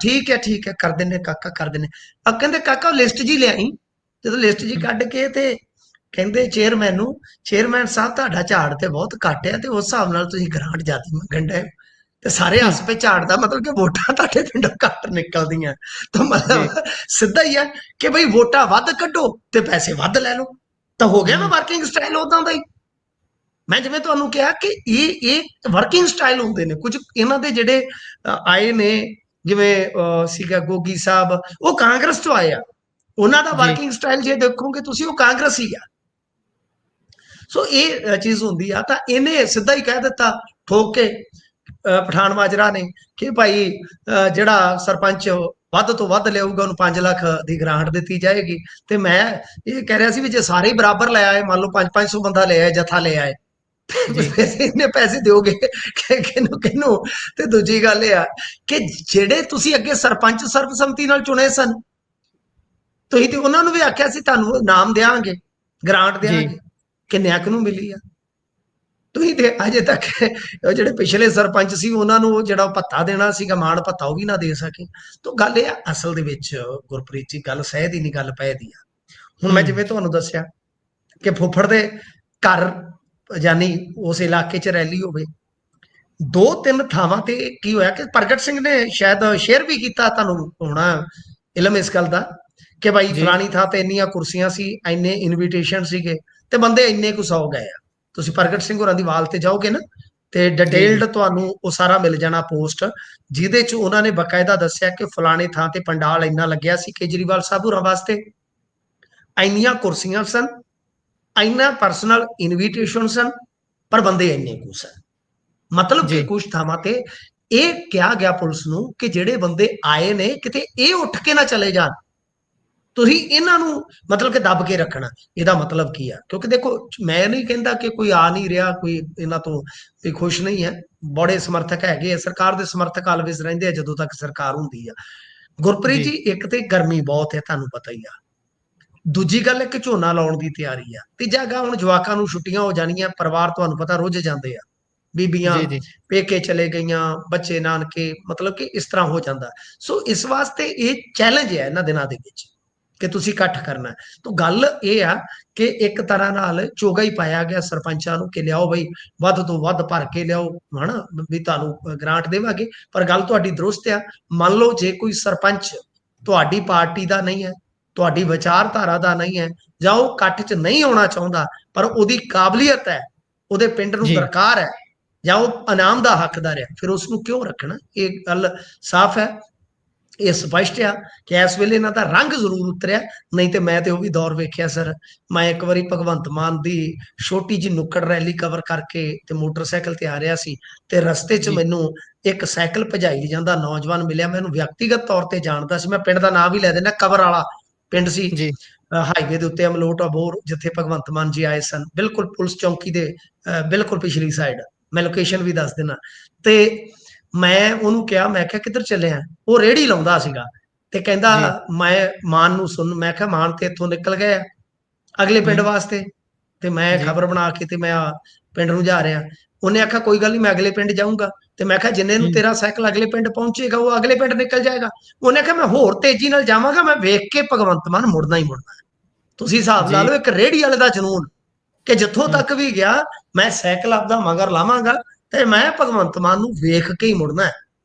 ਜੀ, ਠੀਕ ਹੈ, ਕਰ ਦਿੰਦੇ ਕਾਕਾ, ਕਰ ਦਿੰਦੇ। ਕਹਿੰਦੇ ਕਾਕਾ ਲਿਸਟ ਜੀ ਲਿਆਈ। ਜਦੋਂ ਲਿਸਟ ਜੀ ਕੱਢ ਕੇ ਤੇ ਕਹਿੰਦੇ ਚੇਅਰਮੈਨ ਸਾਹਿਬ ਤੁਹਾਡਾ ਝਾੜ ਤੇ ਬਹੁਤ ਘੱਟ ਆ, ਤੇ ਉਸ ਹਿਸਾਬ ਨਾਲ ਤੁਸੀਂ ਗ੍ਰਾਂਟ ਜ਼ਿਆਦਾ ਮੰਗਣ ਡਏ ਹੋ। ਤੇ ਸਾਰੇ ਹੱਸ ਪਏ, ਝਾੜ ਦਾ ਮਤਲਬ ਕਿ ਵੋਟਾਂ ਤੁਹਾਡੇ ਪਿੰਡੋਂ ਘੱਟ ਨਿਕਲਦੀਆਂ। ਤਾਂ ਜੀ। ਮਤਲਬ ਸਿੱਧਾ ਹੀ ਹੈ ਕਿ ਬਈ ਵੋਟਾਂ ਵੱਧ ਕੱਢੋ ਤੇ ਪੈਸੇ ਵੱਧ ਲੈ ਲਓ। ਤਾਂ ਹੋ ਗਿਆ ਨਾ ਹੂੰ, ਵਰਕਿੰਗ ਸਟਾਈਲ ਉਦਾਂ ਦਾ ਹੀ। ਮੈਂ ਜਿਵੇਂ ਤੁਹਾਨੂੰ ਕਿਹਾ ਕਿ ਇਹ ਵਰਕਿੰਗ ਸਟਾਈਲ ਹੁੰਦੇ ਨੇ ਕੁਝ ਇਹਨਾਂ ਦੇ ਜਿਹੜੇ ਆਏ ਨੇ, ਜਿਵੇਂ ਸੀਗਾ ਗੋਗੀ ਸਾਹਿਬ, ਉਹ ਕਾਂਗਰਸ ਤੋਂ ਆਏ ਆ। ਉਹਨਾਂ ਦਾ ਜੀ, ਵਰਕਿੰਗ ਸਟਾਈਲ ਜੇ ਦੇਖੋਗੇ ਤੁਸੀਂ, ਉਹ ਕਾਂਗਰਸੀ ਆ। ਸੋ ਇਹ ਚੀਜ਼ ਹੁੰਦੀ ਆ। ਤਾਂ ਇਹਨੇ ਸਿੱਧਾ ਹੀ ਕਹਿ ਦਿੱਤਾ ਠੋਕ ਕੇ, ਪਠਾਨ ਮਾਜਰਾ ਨੇ, ਕਿ ਭਾਈ ਜਿਹੜਾ ਸਰਪੰਚ ਵੱਧ ਤੋਂ ਵੱਧ ਲਿਆਊਗਾ ਉਹਨੂੰ 5 ਲੱਖ ਦੀ ਗ੍ਰਾਂਟ ਦਿੱਤੀ ਜਾਏਗੀ। ਤੇ ਮੈਂ ਇਹ ਕਹਿ ਰਿਹਾ ਸੀ ਵੀ ਜੇ ਸਾਰੇ ਹੀ ਬਰਾਬਰ ਲੈ ਆਏ, ਮੰਨ ਲਓ 500 ਬੰਦਾ ਲੈ ਆਏ, ਜਥਾ ਲੈ ਆਏ, ਜੀ, ਇੰਨੇ ਪੈਸੇ ਦਿਓਗੇ ਕਿਹਨੂੰ ਕਿਹਨੂੰ। ਤੇ ਦੂਜੀ ਗੱਲ ਇਹ ਆ ਕਿ ਜਿਹੜੇ ਤੁਸੀਂ ਅੱਗੇ ਸਰਪੰਚ ਸਰਬਸੰਮਤੀ ਨਾਲ ਚੁਣੇ ਸਨ, ਤੁਸੀਂ ਤੇ ਉਹਨਾਂ ਨੂੰ ਵੀ ਆਖਿਆ ਸੀ ਤੁਹਾਨੂੰ ਨਾਮ ਦੇਵਾਂਗੇ, ਗ੍ਰਾਂਟ ਜੀ, ਦੇਵਾਂਗੇ, ਕਿੰਨਿਆਂ ਕੁ ਨੂੰ ਮਿਲੀ ਆ? ਤੁਸੀਂ ਤੇ ਅਜੇ ਤੱਕ ਜਿਹੜੇ ਪਿਛਲੇ ਸਰਪੰਚ ਸੀ ਉਹਨਾਂ ਨੂੰ ਜਿਹੜਾ ਭੱਤਾ ਦੇਣਾ ਸੀਗਾ, ਮਾਣ ਭੱਤਾ, ਉਹ ਵੀ ਨਾ ਦੇ ਸਕੇ। ਤਾਂ ਗੱਲ ਇਹ ਆ ਅਸਲ ਦੇ ਵਿੱਚ ਗੁਰਪ੍ਰੀਤ ਜੀ, ਗੱਲ ਸਹਿ ਦੀ ਨਹੀਂ, ਗੱਲ ਪੈ ਦੀ ਆ। ਹੁਣ ਮੈਂ ਹੂੰ, ਜਿਵੇਂ ਤੁਹਾਨੂੰ ਦੱਸਿਆ ਕਿ ਫੁੱਫੜ ਦੇ ਘਰ, ਯਾਨੀ ਉਸ ਇਲਾਕੇ 'ਚ ਰੈਲੀ ਹੋਵੇ, ਦੋ ਤਿੰਨ ਥਾਵਾਂ ਤੇ ਕੀ ਹੋਇਆ ਕਿ ਪ੍ਰਗਟ ਸਿੰਘ ਨੇ ਸ਼ਾਇਦ ਸ਼ੇਅਰ ਵੀ ਕੀਤਾ, ਤੁਹਾਨੂੰ ਹੋਣਾ ਇਲਮ ਇਸ ਗੱਲ ਦਾ, ਕਿ ਭਾਈ ਜੀ, ਫਲਾਣੀ ਥਾਂ ਤੇ ਇੰਨੀਆਂ ਕੁਰਸੀਆਂ ਸੀ, ਇੰਨੇ ਇਨਵੀਟੇਸ਼ਨ ਸੀਗੇ, ਤੇ ਬੰਦੇ ਇੰਨੇ ਕੁ 100 ਗਏ ਆ। ਤੁਸੀਂ ਪ੍ਰਗਟ ਸਿੰਘ ਹੋਰਾਂ ਦੀ ਵਾਲ ਤੇ ਜਾਓਗੇ ਨਾ, ਤੇ ਜੀ, ਜੀ, ਡਿਟੇਲਡ ਤੁਹਾਨੂੰ ਉਹ ਸਾਰਾ ਮਿਲ ਜਾਣਾ ਪੋਸਟ, ਜਿਹਦੇ ਚ ਉਹਨਾਂ ਨੇ ਬਕਾਇਦਾ ਦੱਸਿਆ ਕਿ ਫਲਾਣੇ ਥਾਂ ਤੇ ਪੰਡਾਲ ਇੰਨਾ ਲੱਗਿਆ ਸੀ ਕੇਜਰੀਵਾਲ ਸਾਹਿਬ ਹੋਰਾਂ ਵਾਸਤੇ, ਇੰਨੀਆਂ ਕੁਰਸੀਆਂ ਸਨ, ਇੰਨਾ ਪਰਸਨਲ ਇਨਵੀਟੇਸ਼ਨ ਸਨ, ਪਰ ਬੰਦੇ ਇੰਨੇ ਕੁ ਸਨ। ਮਤਲਬ ਕਿ ਜੀ, ਕੁਝ ਥਾਵਾਂ ਤੇ ਇਹ ਕਿਹਾ ਗਿਆ ਪੁਲਿਸ ਨੂੰ ਕਿ ਜਿਹੜੇ ਬੰਦੇ ਆਏ ਨੇ ਕਿਤੇ ਇਹ ਉੱਠ ਕੇ ਨਾ ਚਲੇ ਜਾਣ, ਤੁਸੀਂ ਇਹਨਾਂ ਨੂੰ ਮਤਲਬ ਕਿ ਦੱਬ ਕੇ ਰੱਖਣਾ। ਇਹਦਾ ਮਤਲਬ ਕੀ ਆ? ਕਿਉਂਕਿ ਦੇਖੋ, ਮੈਂ ਨਹੀਂ ਕਹਿੰਦਾ ਕਿ ਕੋਈ ਆ ਨਹੀਂ ਰਿਹਾ, ਕੋਈ ਇਹਨਾਂ ਤੋਂ ਵੀ ਖੁਸ਼ ਨਹੀਂ ਹੈ, ਬੜੇ ਸਮਰਥਕ ਹੈਗੇ ਆ, ਸਰਕਾਰ ਦੇ ਸਮਰਥਕ ਆਲਵੇਜ਼ ਰਹਿੰਦੇ ਆ ਜਦੋਂ ਤੱਕ ਸਰਕਾਰ ਹੁੰਦੀ ਆ। ਗੁਰਪ੍ਰੀਤ ਜੀ, ਜੀ, ਇੱਕ ਤੇ ਗਰਮੀ ਬਹੁਤ ਹੈ, ਤੁਹਾਨੂੰ ਪਤਾ ਹੀ ਆ। ਦੂਜੀ ਗੱਲ ਹੈ ਕਿ ਝੋਨਾ ਲਾਉਣ ਦੀ ਤਿਆਰੀ ਆ। ਤੀਜਾ ਗਾ, ਹੁਣ ਜਵਾਕਾਂ ਨੂੰ ਛੁੱਟੀਆਂ ਹੋ ਜਾਣੀਆਂ, ਪਰਿਵਾਰ ਤੁਹਾਨੂੰ ਪਤਾ ਰੁੱਝ ਜਾਂਦੇ ਆ, ਬੀਬੀਆਂ ਜੀ, ਜੀ, ਪੇਕੇ ਚਲੇ ਗਈਆਂ, ਬੱਚੇ ਨਾਨਕੇ, ਮਤਲਬ ਕਿ ਇਸ ਤਰ੍ਹਾਂ ਹੋ ਜਾਂਦਾ। ਸੋ ਇਸ ਵਾਸਤੇ ਇਹ ਚੈਲੰਜ ਹੈ ਇਹਨਾਂ ਦਿਨਾਂ ਦੇ ਵਿੱਚ ਕਿ ਤੁਸੀਂ ਇਕੱਠ ਕਰਨਾ। ਤਾਂ ਗੱਲ ਇਹ ਆ ਕਿ ਇੱਕ ਤਰ੍ਹਾਂ ਨਾਲ ਚੋਗਾ ਹੀ ਪਾਇਆ ਗਿਆ ਸਰਪੰਚਾਂ ਨੂੰ ਕਿ ਲਿਆਓ ਬਈ, ਵੱਧ ਤੋਂ ਵੱਧ ਭਰ ਕੇ ਲਿਆਓ, ਹਨਾ, ਵੀ ਤੁਹਾਨੂੰ ਗ੍ਰਾਂਟ ਦੇਵਾਂਗੇ। ਪਰ ਗੱਲ ਤੁਹਾਡੀ ਦਰੁਸਤ ਆ। ਮੰਨ ਲਓ ਜੇ ਕੋਈ ਸਰਪੰਚ ਤੁਹਾਡੀ ਪਾਰਟੀ ਦਾ ਨਹੀਂ ਹੈ, ਤੁਹਾਡੀ ਵਿਚਾਰਧਾਰਾ ਦਾ ਨਹੀਂ ਹੈ, ਜਾਂ ਉਹ ਇਕੱਠ 'ਚ ਨਹੀਂ ਆਉਣਾ ਚਾਹੁੰਦਾ, ਪਰ ਉਹਦੀ ਕਾਬਲੀਅਤ ਹੈ, ਉਹਦੇ ਪਿੰਡ ਨੂੰ ਜੀ, ਦਰਕਾਰ ਹੈ, ਜਾਂ ਉਹ ਇਨਾਮ ਦਾ ਹੱਕਦਾਰ ਹੈ, ਫਿਰ ਉਸ ਨੂੰ ਕਿਉਂ ਰੱਖਣਾ? ਇਹ ਗੱਲ ਸਾਫ਼ ਹੈ, ਇਹ ਸਪਸ਼ਟ ਆ ਕਿ ਇਸ ਵੇਲੇ ਇਹਨਾਂ ਦਾ ਰੰਗ ਜ਼ਰੂਰ ਉਤਰਿਆ। ਨਹੀਂ ਤੇ ਮੈਂ ਤੇ ਉਹ ਵੀ ਦੌਰ ਵੇਖਿਆ ਸਰ। ਮੈਂ ਇੱਕ ਵਾਰੀ ਭਗਵੰਤ ਮਾਨ ਦੀ ਛੋਟੀ ਜਿਹੀ ਨੁੱਕੜ ਰੈਲੀ ਕਵਰ ਕਰਕੇ ਤੇ ਮੋਟਰਸਾਈਕਲ ਤੇ ਆ ਰਿਹਾ ਸੀ, ਤੇ ਰਸਤੇ 'ਚ ਜੀ, ਮੈਨੂੰ ਇੱਕ ਸਾਈਕਲ ਭਜਾਈ ਜਾਂਦਾ ਨੌਜਵਾਨ ਮਿਲਿਆ। ਮੈਨੂੰ ਵਿਅਕਤੀਗਤ ਤੌਰ ਤੇ ਜਾਣਦਾ ਸੀ, ਮੈਂ ਪਿੰਡ ਦਾ ਨਾਮ ਵੀ ਲੈ ਦਿੰਦਾ, ਕਵਰ ਵਾਲਾ ਪਿੰਡ ਸੀ, ਜੀ, ਹਾਈਵੇ ਦੇ ਉੱਤੇ, ਅਮਲੋਟ ਅਬੋਰ, ਜਿੱਥੇ ਭਗਵੰਤ ਮਾਨ ਜੀ ਆਏ ਸਨ, ਬਿਲਕੁਲ ਪੁਲਿਸ ਚੌਂਕੀ ਦੇ ਬਿਲਕੁਲ ਪਿਛਲੀ ਸਾਈਡ। ਮੈਂ ਲੋਕੇਸ਼ਨ ਵੀ ਦੱਸ ਦਿੰਦਾ। ਤੇ ਮੈਂ ਉਹਨੂੰ ਕਿਹਾ, ਮੈਂ ਕਿਹਾ ਕਿੱਧਰ ਚੱਲਿਆ? ਉਹ ਰੇੜੀ ਲਾਉਂਦਾ ਸੀਗਾ, ਤੇ ਕਹਿੰਦਾ ਜੀ, ਮੈਂ ਮਾਨ ਨੂੰ ਸੁਣ। ਮੈਂ ਕਿਹਾ ਮਾਨ ਤੇ ਇੱਥੋਂ ਨਿਕਲ ਗਏ ਆ ਅਗਲੇ ਪਿੰਡ ਹੂੰ, ਵਾਸਤੇ, ਤੇ ਮੈਂ ਜੀ, ਖਬਰ ਬਣਾ ਕੇ ਤੇ ਮੈਂ ਪਿੰਡ ਨੂੰ ਜਾ ਰਿਹਾ। ਉਹਨੇ ਆਖਿਆ ਕੋਈ ਗੱਲ ਨਹੀਂ, ਮੈਂ ਅਗਲੇ ਪਿੰਡ ਜਾਊਂਗਾ। ਤੇ ਮੈਂ ਕਿਹਾ ਜਿੰਨੇ ਨੂੰ ਹੂੰ, ਤੇਰਾ ਸਾਈਕਲ ਅਗਲੇ ਪਿੰਡ ਪਹੁੰਚੇਗਾ, ਉਹ ਅਗਲੇ ਪਿੰਡ ਨਿਕਲ ਜਾਏਗਾ। ਉਹਨੇ ਕਿਹਾ ਮੈਂ ਹੋਰ ਤੇਜ਼ੀ ਨਾਲ ਜਾਵਾਂਗਾ, ਮੈਂ ਵੇਖ ਕੇ ਭਗਵੰਤ ਮਾਨ ਮੁੜਨਾ ਹੀ ਮੁੜਨਾ। ਤੁਸੀਂ ਹਿਸਾਬ ਲਾ ਜੀ, ਲਓ, ਇੱਕ ਰੇਹੜੀ ਵਾਲੇ ਦਾ ਜਨੂਨ, ਕਿ ਜਿੱਥੋਂ ਹੂੰ, ਤੱਕ ਵੀ ਗਿਆ, ਮੈਂ ਸਾਈਕਲ ਆਪਦਾ ਮਗਰ ਲਾਵਾਂਗਾ ਤੇ ਮੈਂ ਭਗਵੰਤ ਮਾਨ ਨੂੰ ਵੇਖ ਕੇ ਹੀ ਮੁੜਨਾ ਹੈ।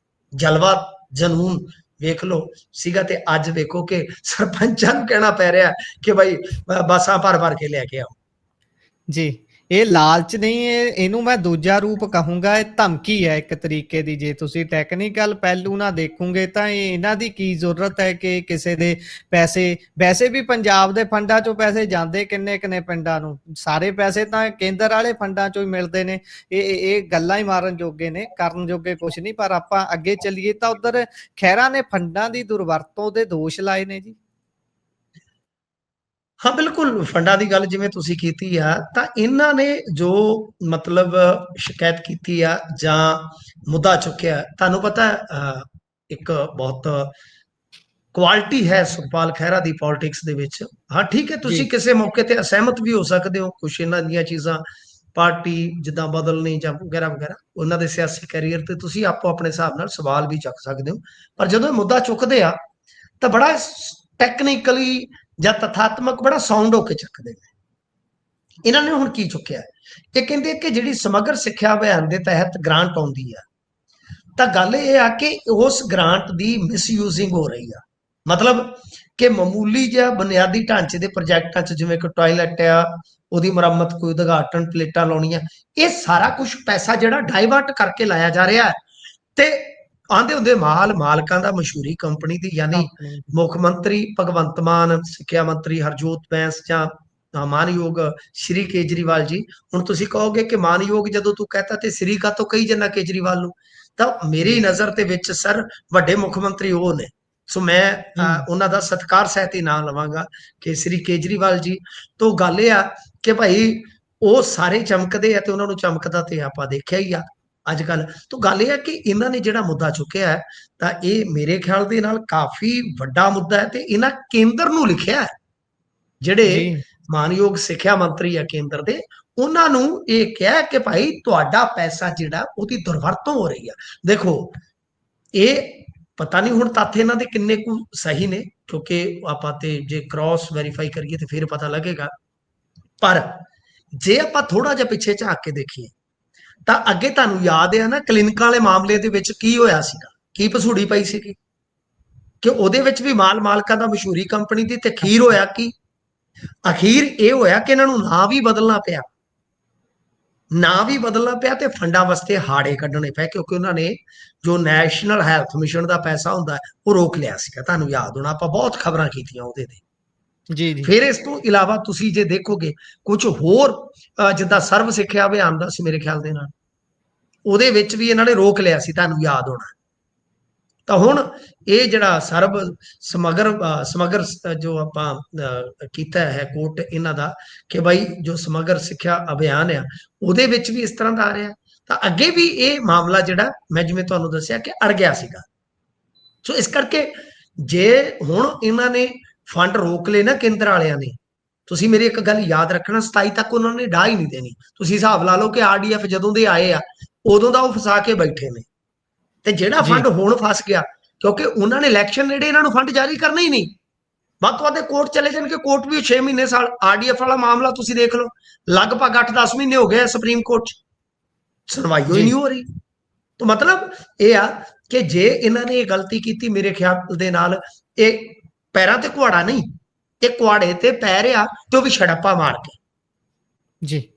ਜਲਵਾ, ਜਨੂਨ ਵੇਖ ਲਓ ਸੀਗਾ। ਤੇ ਅੱਜ ਵੇਖੋ ਕਿ ਸਰਪੰਚਾਂ ਨੂੰ ਕਹਿਣਾ ਪੈ ਰਿਹਾ ਕਿ ਭਾਈ ਬੱਸਾਂ ਭਰ ਭਰ ਕੇ ਲੈ ਕੇ ਆਓ। ਜੀ। ਇਹ ਲਾਲਚ ਨਹੀਂ, ਇਹਨੂੰ ਮੈਂ ਦੂਜਾ ਰੂਪ ਕਹੂੰਗਾ, ਇਹ ਧਮਕੀ ਹੈ ਇੱਕ ਤਰੀਕੇ ਦੀ। ਜੇ ਤੁਸੀਂ ਟੈਕਨੀਕਲ ਪਹਿਲੂ ਨਾਲ ਦੇਖੋਗੇ ਤਾਂ ਇਹਨਾਂ ਦੀ ਕੀ ਜ਼ਰੂਰਤ ਹੈ ਕਿ ਕਿਸੇ ਦੇ ਪੈਸੇ, ਵੈਸੇ ਵੀ ਪੰਜਾਬ ਦੇ ਫੰਡਾਂ ਚੋਂ ਪੈਸੇ ਜਾਂਦੇ ਕਿੰਨੇ ਕਿੰਨੇ ਪਿੰਡਾਂ ਨੂੰ, ਸਾਰੇ ਪੈਸੇ ਤਾਂ ਕੇਂਦਰ ਵਾਲੇ ਫੰਡਾਂ ਚੋਂ ਹੀ ਮਿਲਦੇ ਨੇ। ਇਹ ਗੱਲਾਂ ਹੀ ਮਾਰਨ ਜੋਗੇ ਨੇ, ਕਰਨ ਜੋਗੇ ਕੁਛ ਨਹੀਂ। ਪਰ ਆਪਾਂ ਅੱਗੇ ਚੱਲੀਏ ਤਾਂ ਉਧਰ ਖਹਿਰਾ ਨੇ ਫੰਡਾਂ ਦੀ ਦੁਰਵਰਤੋਂ ਦੇ ਦੋਸ਼ ਲਾਏ ਨੇ ਜੀ। ਹਾਂ, ਬਿਲਕੁਲ ਫੰਡਾਂ ਦੀ ਗੱਲ ਜਿਵੇਂ ਤੁਸੀਂ ਕੀਤੀ ਆ, ਤਾਂ ਇਹਨਾਂ ਨੇ ਜੋ ਮਤਲਬ ਸ਼ਿਕਾਇਤ ਕੀਤੀ ਆ ਜਾਂ ਮੁੱਦਾ ਚੁੱਕਿਆ, ਤੁਹਾਨੂੰ ਪਤਾ ਇੱਕ ਬਹੁਤ ਕੁਆਲਿਟੀ ਹੈ ਸੁਖਪਾਲ ਖਹਿਰਾ ਦੀ ਪੋਲਿਟਿਕਸ ਦੇ ਵਿੱਚ। ਹਾਂ ਠੀਕ ਹੈ, ਤੁਸੀਂ ਜੀ ਕਿਸੇ ਮੌਕੇ ਤੇ ਅਸਹਿਮਤ ਵੀ ਹੋ ਸਕਦੇ ਹੋ ਕੁਛ ਇਹਨਾਂ ਦੀਆਂ ਚੀਜ਼ਾਂ, ਪਾਰਟੀ ਜਿੱਦਾਂ ਬਦਲਣੀ ਜਾਂ ਵਗੈਰਾ ਵਗੈਰਾ, ਉਹਨਾਂ ਦੇ ਸਿਆਸੀ ਕੈਰੀਅਰ ਤੇ ਤੁਸੀਂ ਆਪੋ ਆਪਣੇ ਹਿਸਾਬ ਨਾਲ ਸਵਾਲ ਵੀ ਚੱਕ ਸਕਦੇ ਹੋ। ਪਰ ਜਦੋਂ ਇਹ ਮੁੱਦਾ ਚੁੱਕਦੇ ਆ ਤਾਂ ਬੜਾ ਟੈਕਨੀਕਲੀ ਜਾਂ ਤਥਾਤਮਕ ਬੜਾ ਸਾਊਂਡ ਹੋ ਕੇ ਚੱਕਦੇ ਨੇ। ਇਹਨਾਂ ਨੇ ਹੁਣ ਕੀ ਚੁੱਕਿਆ, ਇਹ ਕਹਿੰਦੇ ਕਿ ਜਿਹੜੀ ਸਮਗਰ ਸਿੱਖਿਆ ਅਭਿਆਨ ਦੇ ਤਹਿਤ ਗ੍ਰਾਂਟ ਆਉਂਦੀ ਆ, ਤਾਂ ਗੱਲ ਇਹ ਆ ਕਿ ਉਸ ਗ੍ਰਾਂਟ ਦੀ ਮਿਸਯੂਜ਼ਿੰਗ ਹੋ ਰਹੀ ਆ। ਮਤਲਬ ਕਿ ਮਾਮੂਲੀ ਜਿਹਾ ਬੁਨਿਆਦੀ ਢਾਂਚੇ ਦੇ ਪ੍ਰੋਜੈਕਟਾਂ 'ਚ, ਜਿਵੇਂ ਕਿ ਟਾਇਲਟ ਆ, ਉਹਦੀ ਮੁਰੰਮਤ, ਕੋਈ ਉਦਘਾਟਨ, ਪਲੇਟਾਂ ਲਾਉਣੀਆਂ, ਇਹ ਸਾਰਾ ਕੁਝ ਪੈਸਾ ਜਿਹੜਾ ਡਾਇਵਰਟ ਕਰਕੇ ਲਾਇਆ ਜਾ ਰਿਹਾ ਹੈ। ਤੇ ਆਂਦੇ ਹੁੰਦੇ ਮਾਲ ਮਾਲਕਾਂ ਦਾ ਮਸ਼ਹੂਰੀ ਕੰਪਨੀ ਦੀ, ਯਾਨੀ ਕੰਪਨੀ। ਮੁੱਖ ਮੰਤਰੀ ਭਗਵੰਤ ਮਾਨ, ਸਿੱਖਿਆ ਮੰਤਰੀ ਹਰਜੋਤ ਬੈਂਸ ਜਾਂ ਮਾਨਯੋਗ ਸ਼੍ਰੀ ਕੇਜਰੀਵਾਲ ਜੀ। ਹੁਣ ਤੁਸੀਂ ਕਹੋਗੇ ਕਿ ਮਾਨਯੋਗ ਜਦੋਂ ਤੂੰ ਕਹਤਾ ਤੇ ਸ੍ਰੀ ਕਾ ਤੋਂ ਕਹੀ ਜੰਨਾ ਕੇਜਰੀਵਾਲ ਨੂੰ, ਤਾਂ ਮੇਰੀ ਨਜ਼ਰ ਦੇ ਵਿੱਚ ਸਰ ਵੱਡੇ ਮੁੱਖ ਮੰਤਰੀ ਉਹ ਨੇ। ਸੋ ਮੈਂ ਉਹਨਾਂ ਦਾ ਸਤਿਕਾਰ ਸਹਿਤ ਹੀ ਨਾਂ ਲਵਾਂਗਾ ਕਿ ਸ੍ਰੀ ਕੇਜਰੀਵਾਲ ਜੀ। ਤੋਂ ਗੱਲ ਇਹ ਆ ਕਿ ਭਾਈ ਉਹ ਸਾਰੇ ਚਮਕਦੇ ਆ ਤੇ ਉਹਨਾਂ ਨੂੰ ਚਮਕਦਾ ਤੇ ਆਪਾਂ ਦੇਖਿਆ ਹੀ ਆ ਅੱਜ ਕੱਲ। ਤੋਂ ਗੱਲ ਇਹ ਆ ਕਿ ਇਹਨਾਂ ਨੇ ਜਿਹੜਾ ਮੁੱਦਾ ਚੁੱਕਿਆ ਹੈ, ਤਾਂ ਇਹ ਮੇਰੇ ਖਿਆਲ ਦੇ ਨਾਲ ਕਾਫੀ ਵੱਡਾ ਮੁੱਦਾ ਹੈ, ਤੇ ਇਹਨਾਂ ਕੇਂਦਰ ਨੂੰ ਲਿਖਿਆ ਹੈ, ਜਿਹੜੇ ਜੀ ਮਾਨਯੋਗ ਸਿੱਖਿਆ ਮੰਤਰੀ ਆ ਕੇਂਦਰ ਦੇ, ਉਹਨਾਂ ਨੂੰ ਇਹ ਕਿਹਾ ਕਿ ਭਾਈ ਤੁਹਾਡਾ ਪੈਸਾ ਜਿਹੜਾ ਉਹਦੀ ਦੁਰਵਰਤੋਂ ਹੋ ਰਹੀ ਆ। ਦੇਖੋ ਇਹ ਪਤਾ ਨਹੀਂ ਹੁਣ ਤੱਥ ਇਹਨਾਂ ਦੇ ਕਿੰਨੇ ਕੁ ਸਹੀ ਨੇ, ਕਿਉਂਕਿ ਆਪਾਂ ਤੇ ਜੇ ਕ੍ਰਾਸ ਵੈਰੀਫਾਈ ਕਰੀਏ ਤੇ ਫਿਰ ਪਤਾ ਲੱਗੇਗਾ। ਪਰ ਜੇ ਆਪਾਂ ਥੋੜਾ ਜਿਹਾ ਪਿੱਛੇ ਝਾਕ ਕੇ ਦੇਖੀਏ, ਤਾਂ ਅੱਗੇ ਤੁਹਾਨੂੰ ਯਾਦ ਹੈ ਨਾ ਕਲੀਨਿਕਾਂ ਵਾਲੇ ਮਾਮਲੇ ਦੇ ਵਿੱਚ ਕੀ ਹੋਇਆ ਸੀਗਾ, ਕੀ ਪਸੂੜੀ ਪਈ ਸੀਗੀ, ਕਿ ਉਹਦੇ ਵਿੱਚ ਵੀ ਮਾਲਕਾਂ ਦਾ ਮਸ਼ਹੂਰੀ ਕੰਪਨੀ ਦੀ, ਤੇ ਅਖੀਰ ਹੋਇਆ ਕੀ, ਅਖੀਰ ਇਹ ਹੋਇਆ ਕਿ ਇਹਨਾਂ ਨੂੰ ਨਾਂ ਵੀ ਬਦਲਣਾ ਪਿਆ, ਨਾਂ ਵੀ ਬਦਲਣਾ ਪਿਆ ਤੇ ਫੰਡਾਂ ਵਾਸਤੇ ਹਾੜੇ ਕੱਢਣੇ ਪਏ, ਕਿਉਂਕਿ ਉਹਨਾਂ ਨੇ ਜੋ ਨੈਸ਼ਨਲ ਹੈਲਥ ਮਿਸ਼ਨ ਦਾ ਪੈਸਾ ਹੁੰਦਾ ਉਹ ਰੋਕ ਲਿਆ ਸੀਗਾ। ਤੁਹਾਨੂੰ ਯਾਦ ਹੋਣਾ, ਆਪਾਂ ਬਹੁਤ ਖਬਰਾਂ ਕੀਤੀਆਂ ਉਹਦੇ ਤੇ। ਜੀ ਜੀ ਫਿਰ ਇਸ ਤੋਂ ਇਲਾਵਾ ਤੁਸੀਂ ਜੇ ਦੇਖੋਗੇ ਕੁਝ ਹੋਰ, ਜਿੱਦਾਂ ਸਰਵ ਸਿੱਖਿਆ ਅਭਿਆਨ ਦਾ ਸੀ ਮੇਰੇ ਖਿਆਲ ਦੇ ਨਾਲ, ਉਹਦੇ ਵਿੱਚ ਵੀ ਇਹਨਾਂ ਨੇ ਰੋਕ ਲਿਆ ਸੀ, ਤੁਹਾਨੂੰ ਯਾਦ ਹੋਣਾ। ਤਾਂ ਹੁਣ ਇਹ ਜਿਹੜਾ ਸਰਬ ਸਮਗਰ ਜੋ ਆਪਾਂ ਕੀਤਾ ਹੈ ਕੋਟ ਇਹਨਾਂ ਦਾ, ਕਿ ਬਾਈ ਜੋ ਸਮਗਰ ਸਿੱਖਿਆ ਅਭਿਆਨ ਆ, ਉਹਦੇ ਵਿੱਚ ਵੀ ਇਸ ਤਰ੍ਹਾਂ ਦਾ ਆ ਰਿਹਾ। ਤਾਂ ਅੱਗੇ ਵੀ ਇਹ ਮਾਮਲਾ ਜਿਹੜਾ ਮੈਂ ਜਿਵੇਂ ਤੁਹਾਨੂੰ ਦੱਸਿਆ ਕਿ ਅੜ ਗਿਆ ਸੀਗਾ। ਸੋ ਇਸ ਕਰਕੇ ਜੇ ਹੁਣ ਇਹਨਾਂ ਨੇ ਫੰਡ ਰੋਕ ਲਏ ਨਾ ਕੇਂਦਰ ਵਾਲਿਆਂ ਨੇ, ਤੁਸੀਂ ਮੇਰੀ ਇੱਕ ਗੱਲ ਯਾਦ ਰੱਖਣਾ, 27 ਤੱਕ ਉਹਨਾਂ ਨੇ ਡਾਹ ਹੀ ਨਹੀਂ ਦੇਣੀ। ਤੁਸੀਂ ਹਿਸਾਬ ਲਾ ਲਓ ਕਿ RDF ਜਦੋਂ ਦੇ ਆਏ ਆ ਉਦੋਂ ਦਾ ਉਹ ਫਸਾ ਕੇ ਬੈਠੇ ਨੇ, ਤੇ ਜਿਹੜਾ ਜੀ ਫੰਡ ਹੁਣ ਫਸ ਗਿਆ, ਕਿਉਂਕਿ ਉਹਨਾਂ ਨੇ ਇਲੈਕਸ਼ਨ ਨੇੜੇ ਇਹਨਾਂ ਨੂੰ ਫੰਡ ਜਾਰੀ ਕਰਨਾ ਹੀ ਨਹੀਂ। ਵੱਧ ਤੋਂ ਵੱਧ ਕੋਰਟ ਚਲੇ ਜਾਣਗੇ, ਕੋਰਟ ਵੀ 6 ਮਹੀਨੇ ਸਾਲ। RDF ਵਾਲਾ ਮਾਮਲਾ ਤੁਸੀਂ ਦੇਖ ਲਓ, ਲਗਭਗ 8-10 ਮਹੀਨੇ ਹੋ ਗਏ ਸੁਪਰੀਮ ਕੋਰਟ 'ਚ, ਸੁਣਵਾਈ ਹੋਈ ਨਹੀਂ ਹੋ ਰਹੀ। ਤਾਂ ਮਤਲਬ ਇਹ ਆ ਕਿ ਜੇ ਇਹਨਾਂ ਨੇ ਇਹ ਗਲਤੀ ਕੀਤੀ, ਮੇਰੇ ਖਿਆਲ ਦੇ ਨਾਲ ਇਹ ਪੈਰਾਂ ਤੇ ਕੁਹਾੜਾ ਨਹੀਂ, ਇਹ ਕੁਹਾੜੇ ਤੇ ਪੈ ਰਿਹਾ, ਤੇ ਉਹ ਵੀ ਛੜੱਪਾ ਮਾਰ ਕੇ। ਜੀ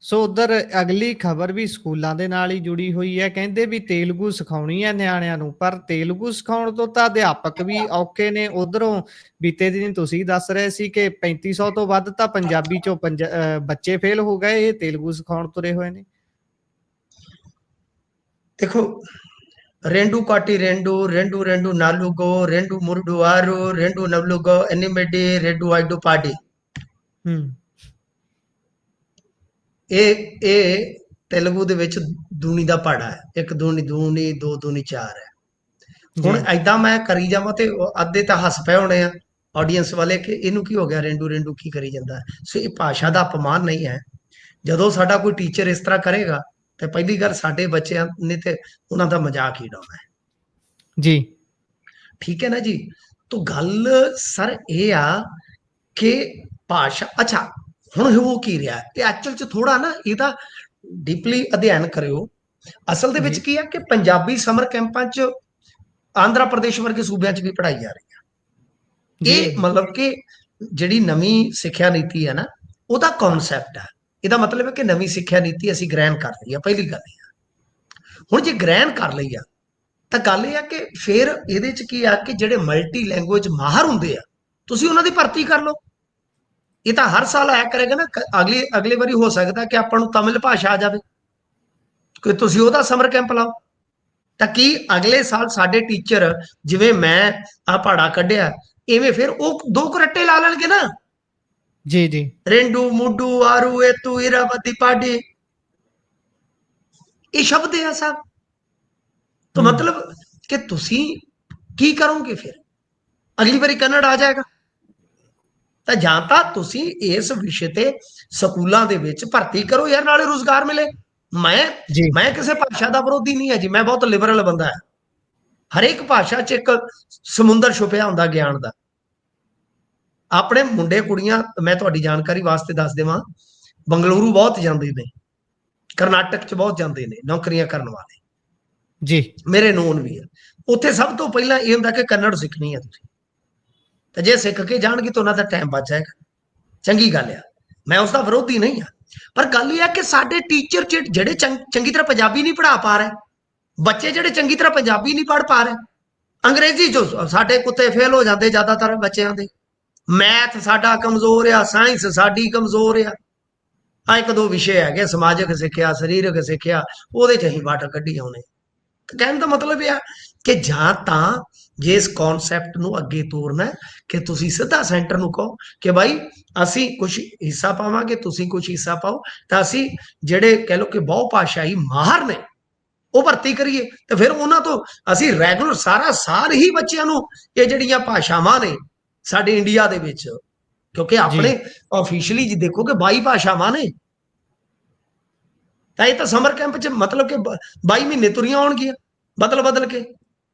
ਸੋ ਉਧਰ ਅਗਲੀ ਖਬਰ ਵੀ ਸਕੂਲਾਂ ਦੇ ਨਾਲ ਹੀ ਜੁੜੀ ਹੋਈ ਹੈ। ਕਹਿੰਦੇ ਵੀ ਤੇਲਗੂ ਸਿਖਾਉਣੀ ਹੈ ਨਿਆਣਿਆਂ ਨੂੰ, ਪਰ ਤੇਲਗੂ ਸਿਖਾਉਣ ਤੋਂ ਤਾਂ ਅਧਿਆਪਕ ਵੀ ਔਖੇ ਨੇ। ਉਧਰੋਂ ਬੀਤੇ ਦਿਨ ਤੁਸੀਂ ਦੱਸ ਰਹੇ ਸੀ ਕਿ 3500 ਤੋਂ ਵੱਧ ਤਾਂ ਪੰਜਾਬੀ ਚੋਂ ਬੱਚੇ ਫੇਲ ਹੋ ਗਏ, ਇਹ ਤੇਲਗੂ ਸਿਖਾਉਣ ਤੁਰੇ ਹੋਏ ਨੇ। ਦੇਖੋ, రెండు కాటి రెండు రెండు రెండు నాలుగు రెండు మూడు ఆరు రెండు నలుగు ఎనిమిది రెండు ఐదు పాడి, ਇਹ ਤੇਲਗੂ ਦੇ ਵਿੱਚ ਦੂਣੀ ਦਾ ਪਹਾੜਾ ਹੈ। ਇੱਕ ਦੂਣੀ ਦੂਣੀ, ਦੋ ਦੂਣੀ ਚਾਰ ਹੈ। ਹੁਣ ਏਦਾਂ ਮੈਂ ਕਰੀ ਜਾਵਾਂ ਤੇ ਅੱਧੇ ਤਾਂ ਹੱਸ ਪਏ ਹੋਣੇ ਆ ਆਡੀਅנס ਵਾਲੇ ਕਿ ਇਹਨੂੰ ਕੀ ਹੋ ਗਿਆ, ਰੇਂਡੂ ਰੇਂਡੂ ਕੀ ਕਰੀ ਜਾਂਦਾ। ਸੋ ਇਹ ਭਾਸ਼ਾ ਦਾ ਅਪਮਾਨ ਨਹੀਂ ਹੈ। ਜਦੋਂ ਸਾਡਾ ਕੋਈ ਟੀਚਰ ਇਸ ਤਰ੍ਹਾਂ ਕਰੇਗਾ ਤੇ ਪਹਿਲੀ ਗੱਲ, ਸਾਡੇ ਬੱਚਿਆਂ ਨੇ ਤੇ ਉਹਨਾਂ ਦਾ ਮਜ਼ਾਕ ਹੀ ਉਡਾਉਣਾ ਹੈ। ਜੀ ਠੀਕ ਹੈ ਨਾ ਜੀ। ਤਾਂ ਗੱਲ ਸਰ ਇਹ ਆ ਕਿ ਭਾਸ਼ਾ, ਅੱਛਾ ਹੁਣ ਹੋ ਕੀ ਰਿਹਾ ਇਹ ਐਕਚੁਅਲ ਚ, ਥੋੜਾ ਨਾ ਇਹਦਾ ਡੀਪਲੀ ਅਧਿਐਨ ਕਰਿਓ। ਅਸਲ ਦੇ ਵਿੱਚ ਕੀ ਆ ਕਿ ਪੰਜਾਬੀ ਸਮਰ ਕੈਂਪਾਂ ਚ ਆਂਧਰਾ ਪ੍ਰਦੇਸ਼ ਵਰਗੇ ਸੂਬਿਆਂ ਚ ਵੀ ਪੜ੍ਹਾਈ ਜਾ ਰਹੀ ਆ। ਇਹ ਮਤਲਬ ਕਿ ਜਿਹੜੀ ਨਵੀਂ ਸਿੱਖਿਆ ਨੀਤੀ ਹੈ ਨਾ, ਉਹਦਾ ਕਨਸੈਪਟ ਹੈ। ਇਹਦਾ ਮਤਲਬ ਹੈ ਕਿ ਨਵੀਂ ਸਿੱਖਿਆ ਨੀਤੀ ਅਸੀਂ ਗ੍ਰਹਿਣ ਕਰ ਲਈ ਆ, ਪਹਿਲੀ ਗੱਲ ਇਹ ਆ। ਹੁਣ ਜੇ ਗ੍ਰਹਿਣ ਕਰ ਲਈ ਆ ਤਾਂ ਗੱਲ ਇਹ ਆ ਕਿ ਫਿਰ ਇਹਦੇ ਚ ਕੀ ਆ ਕਿ ਜਿਹੜੇ ਮਲਟੀ ਲੈਂਗੁਏਜ ਮਾਹਰ ਹੁੰਦੇ ਆ, ਤੁਸੀਂ ਉਹਨਾਂ ਦੀ ਭਰਤੀ ਕਰ ਲਓ। ਇਹ ਤਾਂ ਹਰ ਸਾਲ ਆਇਆ ਕਰੇਗਾ ਨਾ, ਅਗਲੀ ਵਾਰੀ ਹੋ ਸਕਦਾ ਕਿ ਆਪਾਂ ਨੂੰ ਤਮਿਲ ਭਾਸ਼ਾ ਆ ਜਾਵੇ, ਕਿ ਤੁਸੀਂ ਉਹਦਾ ਸਮਰ ਕੈਂਪ ਲਾਓ। ਤਾਂ ਕੀ ਅਗਲੇ ਸਾਲ ਸਾਡੇ ਟੀਚਰ, ਜਿਵੇਂ ਮੈਂ ਆ ਪਹਾੜਾ ਕੱਢਿਆ, ਇਵੇਂ ਫਿਰ ਉਹ ਦੋ ਕਰੱਟੇ ਲਾ ਲੈਣਗੇ ਨਾ। ਜੀ ਜੀ ਰੇਂਡੂ ਮੁੱਡੂ ਆਰੂ ਏਤੂ ਇਰਾਵਤੀ ਪਾਡੀ, ਇਹ ਸ਼ਬਦ ਹੈ ਸਭ। ਤਾਂ ਮਤਲਬ ਕਿ ਤੁਸੀਂ ਕੀ ਕਰੋਗੇ ਫਿਰ? ਅਗਲੀ ਵਾਰੀ ਕੰਨੜ ਆ ਜਾਏਗਾ। ਤਾਂ ਜਾਂ ਤਾਂ ਤੁਸੀਂ ਇਸ ਵਿਸ਼ੇ ਤੇ ਸਕੂਲਾਂ ਦੇ ਵਿੱਚ ਭਰਤੀ ਕਰੋ ਯਾਰ, ਨਾਲੇ ਰੁਜ਼ਗਾਰ ਮਿਲੇ। ਮੈਂ ਜੀ ਮੈਂ ਕਿਸੇ ਭਾਸ਼ਾ ਦਾ ਵਿਰੋਧੀ ਨਹੀਂ ਹੈ ਜੀ, ਮੈਂ ਬਹੁਤ ਲਿਬਰਲ ਬੰਦਾ ਹੈ। ਹਰੇਕ ਭਾਸ਼ਾ 'ਚ ਇੱਕ ਸਮੁੰਦਰ ਛੁਪਿਆ ਹੁੰਦਾ ਗਿਆਨ ਦਾ। ਆਪਣੇ ਮੁੰਡੇ ਕੁੜੀਆਂ, ਮੈਂ ਤੁਹਾਡੀ ਜਾਣਕਾਰੀ ਵਾਸਤੇ ਦੱਸ ਦੇਵਾਂ, ਬੰਗਲੁਰੂ ਬਹੁਤ ਜਾਂਦੇ ਨੇ, ਕਰਨਾਟਕ 'ਚ ਬਹੁਤ ਜਾਂਦੇ ਨੇ ਨੌਕਰੀਆਂ ਕਰਨ ਵਾਲੇ, ਜੀ ਮੇਰੇ ਨੋਨ ਵੀ ਆ। ਉੱਥੇ ਸਭ ਤੋਂ ਪਹਿਲਾਂ ਇਹ ਹੁੰਦਾ ਕਿ ਕੰਨੜ ਸਿੱਖਣੀ ਹੈ ਤੁਸੀਂ, ਤੇ ਜੇ ਸਿੱਖ ਕੇ ਜਾਣਗੇ ਤਾਂ ਉਹਨਾਂ ਦਾ ਟਾਈਮ ਬਚ ਜਾਏਗਾ। ਚੰਗੀ ਗੱਲ ਆ, ਮੈਂ ਉਸ ਦਾ ਵਿਰੋਧੀ ਨਹੀਂ ਆ। ਪਰ ਗੱਲ ਇਹ ਹੈ ਕਿ ਸਾਡੇ ਟੀਚਰ ਜਿਹੜੇ ਚੰਗੀ ਤਰ੍ਹਾਂ ਪੰਜਾਬੀ ਨਹੀਂ ਪੜ੍ਹਾ ਪਾ ਰਹੇ, ਬੱਚੇ ਜਿਹੜੇ ਚੰਗੀ ਤਰ੍ਹਾਂ ਪੰਜਾਬੀ ਨਹੀਂ ਪੜ੍ਹ ਪਾ ਰਹੇ, ਅੰਗਰੇਜ਼ੀ 'ਚ ਸਾਡੇ ਕੁੱਤੇ ਫੇਲ ਹੋ ਜਾਂਦੇ ਜ਼ਿਆਦਾਤਰ ਬੱਚਿਆਂ ਦੇ। ਮੈਥ ਸਾਡਾ ਕਮਜ਼ੋਰ ਆ, ਸਾਇੰਸ ਸਾਡੀ ਕਮਜ਼ੋਰ ਆ। ਆ ਇੱਕ ਦੋ ਵਿਸ਼ੇ ਹੈਗੇ, ਸਮਾਜਿਕ ਸਿੱਖਿਆ, ਸਰੀਰਕ ਸਿੱਖਿਆ, ਉਹਦੇ 'ਚ ਅਸੀਂ ਵੱਟ ਕੱਢੀ ਆਉਣੇ। ਕਹਿਣ ਦਾ ਮਤਲਬ ਇਹ ਆ ਕਿ ਜਾਂ ਤਾਂ ਜੇ ਇਸ ਕਨਸੈਪਟ ਨੂੰ ਅੱਗੇ ਤੋਰਨਾ ਕਿ ਤੁਸੀਂ ਸਿੱਧਾ ਸੈਂਟਰ ਨੂੰ ਕਹੋ ਕਿ ਬਾਈ ਅਸੀਂ ਕੁਝ ਹਿੱਸਾ ਪਾਵਾਂਗੇ, ਤੁਸੀਂ ਕੁਝ ਹਿੱਸਾ ਪਾਓ, ਤਾਂ ਅਸੀਂ ਜਿਹੜੇ ਕਹਿ ਲਓ ਕਿ ਬਹੁ ਭਾਸ਼ਾਈ ਮਾਹਰ ਨੇ ਉਹ ਭਰਤੀ ਕਰੀਏ। ਤੇ ਫਿਰ ਉਹਨਾਂ ਤੋਂ ਅਸੀਂ ਰੈਗੂਲਰ ਸਾਰਾ ਸਾਲ ਹੀ ਬੱਚਿਆਂ ਨੂੰ ਇਹ ਜਿਹੜੀਆਂ ਭਾਸ਼ਾਵਾਂ ਨੇ ਸਾਡੇ ਇੰਡੀਆ ਦੇ ਵਿੱਚ, ਕਿਉਂਕਿ ਜੀ ਆਪਣੇ ਆਫੀਸ਼ੀਅਲੀ ਜੀ ਦੇਖੋ ਕਿ 22 ਭਾਸ਼ਾਵਾਂ ਨੇ, ਤਾਂ ਇਹ ਤਾਂ ਸਮਰ ਕੈਂਪ 'ਚ ਮਤਲਬ ਕਿ 22 ਮਹੀਨੇ ਤੁਰੀਆਂ ਆਉਣਗੀਆਂ ਬਦਲ ਬਦਲ ਕੇ।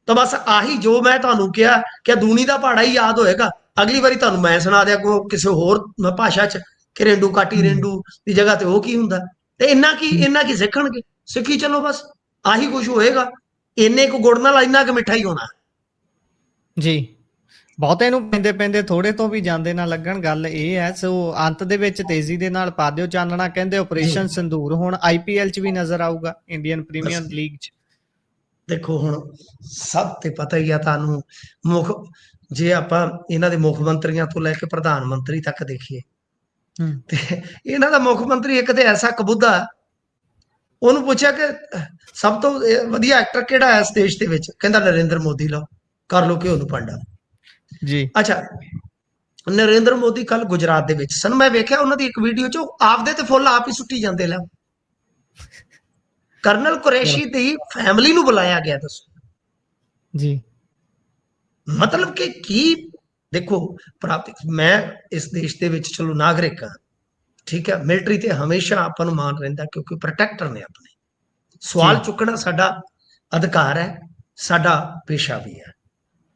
ਤਾਂ ਬਸ ਆਹੀ ਜੋ ਮੈਂ ਤੁਹਾਨੂੰ ਕਿਹਾ ਕਿ ਦੂਣੀ ਦਾ ਪਹਾੜਾ ਹੀ ਯਾਦ ਹੋਏਗਾ, ਅਗਲੀ ਵਾਰੀ ਤੁਹਾਨੂੰ ਮੈਂ ਸੁਣਾ ਦਿਆ ਕੋ ਕਿਸੇ ਹੋਰ ਭਾਸ਼ਾ 'ਚ ਕਿ ਰੇਂਡੂ ਕਾਟੀ ਰੇਂਡੂ ਦੀ ਜਗ੍ਹਾ ਤੇ ਉਹ ਕੀ ਹੁੰਦਾ। ਤੇ ਇੰਨਾ ਕੀ ਸਿੱਖਣਗੇ, ਸਿੱਖੀ ਚਲੋ, ਬਸ ਆਹੀ ਕੁਝ ਹੋਏਗਾ। ਇੰਨੇ ਕੁ ਗੁੜ ਨਾਲ ਇੰਨਾ ਕੁ ਮਿੱਠਾ ਹੀ ਹੋਣਾ। ਜੀ ਬਹੁਤੇ ਨੂੰ ਪੈਂਦੇ ਪੈਂਦੇ ਥੋੜੇ ਤੋਂ ਵੀ ਜਾਂਦੇ ਨਾ ਲੱਗਣ, ਗੱਲ ਇਹ ਹੈ। ਸੋ ਅੰਤ ਦੇ ਵਿੱਚ ਤੇਜ਼ੀ ਦੇ ਨਾਲ ਪਾ ਦਿਓ ਚਾਨਣਾ। ਕਹਿੰਦੇ ਆਪਰੇਸ਼ਨ ਸਿੰਦੂਰ ਹੁਣ IPL 'ਚ ਵੀ ਨਜ਼ਰ ਆਊਗਾ, ਇੰਡੀਅਨ ਪ੍ਰੀਮੀਅਰ ਬਸ ਲੀਗ 'ਚ। ਦੇਖੋ ਹੁਣ ਸਭ ਤੇ ਪਤਾ ਹੀ ਆ ਤੁਹਾਨੂੰ, ਮੁੱਖ ਜੇ ਆਪਾਂ ਇਹਨਾਂ ਦੇ ਮੁੱਖ ਮੰਤਰੀਆਂ ਤੋਂ ਲੈ ਕੇ ਪ੍ਰਧਾਨ ਮੰਤਰੀ ਤੱਕ ਦੇਖੀਏ, ਤੇ ਇਹਨਾਂ ਦਾ ਮੁੱਖ ਮੰਤਰੀ ਇੱਕ ਤੇ ਐਸਾ ਕਬੂਦਾ, ਉਹਨੂੰ ਪੁੱਛਿਆ ਕਿ ਸਭ ਤੋਂ ਵਧੀਆ ਐਕਟਰ ਕਿਹੜਾ ਹੈ ਇਸ ਦੇਸ਼ ਦੇ ਵਿੱਚ, ਕਹਿੰਦਾ ਨਰਿੰਦਰ ਮੋਦੀ ਲਓ, ਕਰ ਲਓ ਕਿ ਉਹਨੂੰ ਪਾਂਡਾ। ਜੀ ਅੱਛਾ, ਨਰਿੰਦਰ ਮੋਦੀ ਕੱਲ ਗੁਜਰਾਤ ਦੇ ਵਿੱਚ ਸਨ, ਮੈਂ ਵੇਖਿਆ ਉਹਨਾਂ ਦੀ ਇੱਕ ਵੀਡੀਓ 'ਚ ਆਪਦੇ ਤੇ ਫੁੱਲ ਆਪ ਹੀ ਸੁੱਟੀ ਜਾਂਦੇ ਲੈ। ਕਰਨਲ ਕੁਰੈਸ਼ੀ ਦੀ ਫੈਮਿਲੀ ਨੂੰ ਬੁਲਾਇਆ ਗਿਆ, ਦੱਸੋ ਜੀ ਮਤਲਬ ਕਿ ਕੀ। ਦੇਖੋ ਪ੍ਰਾਪਤੀ, ਮੈਂ ਇਸ ਦੇਸ਼ ਦੇ ਵਿੱਚ ਚਲੋ ਨਾਗਰਿਕ ਹਾਂ, ਠੀਕ ਹੈ, ਮਿਲਟਰੀ ਤੇ ਹਮੇਸ਼ਾ ਆਪਾਂ ਨੂੰ ਮਾਣ ਰਹਿੰਦਾ ਕਿਉਂਕਿ ਪ੍ਰੋਟੈਕਟਰ ਨੇ ਆਪਣੇ। ਜੀ ਸਵਾਲ ਚੁੱਕਣਾ ਸਾਡਾ ਅਧਿਕਾਰ ਹੈ, ਸਾਡਾ ਪੇਸ਼ਾ ਵੀ ਹੈ,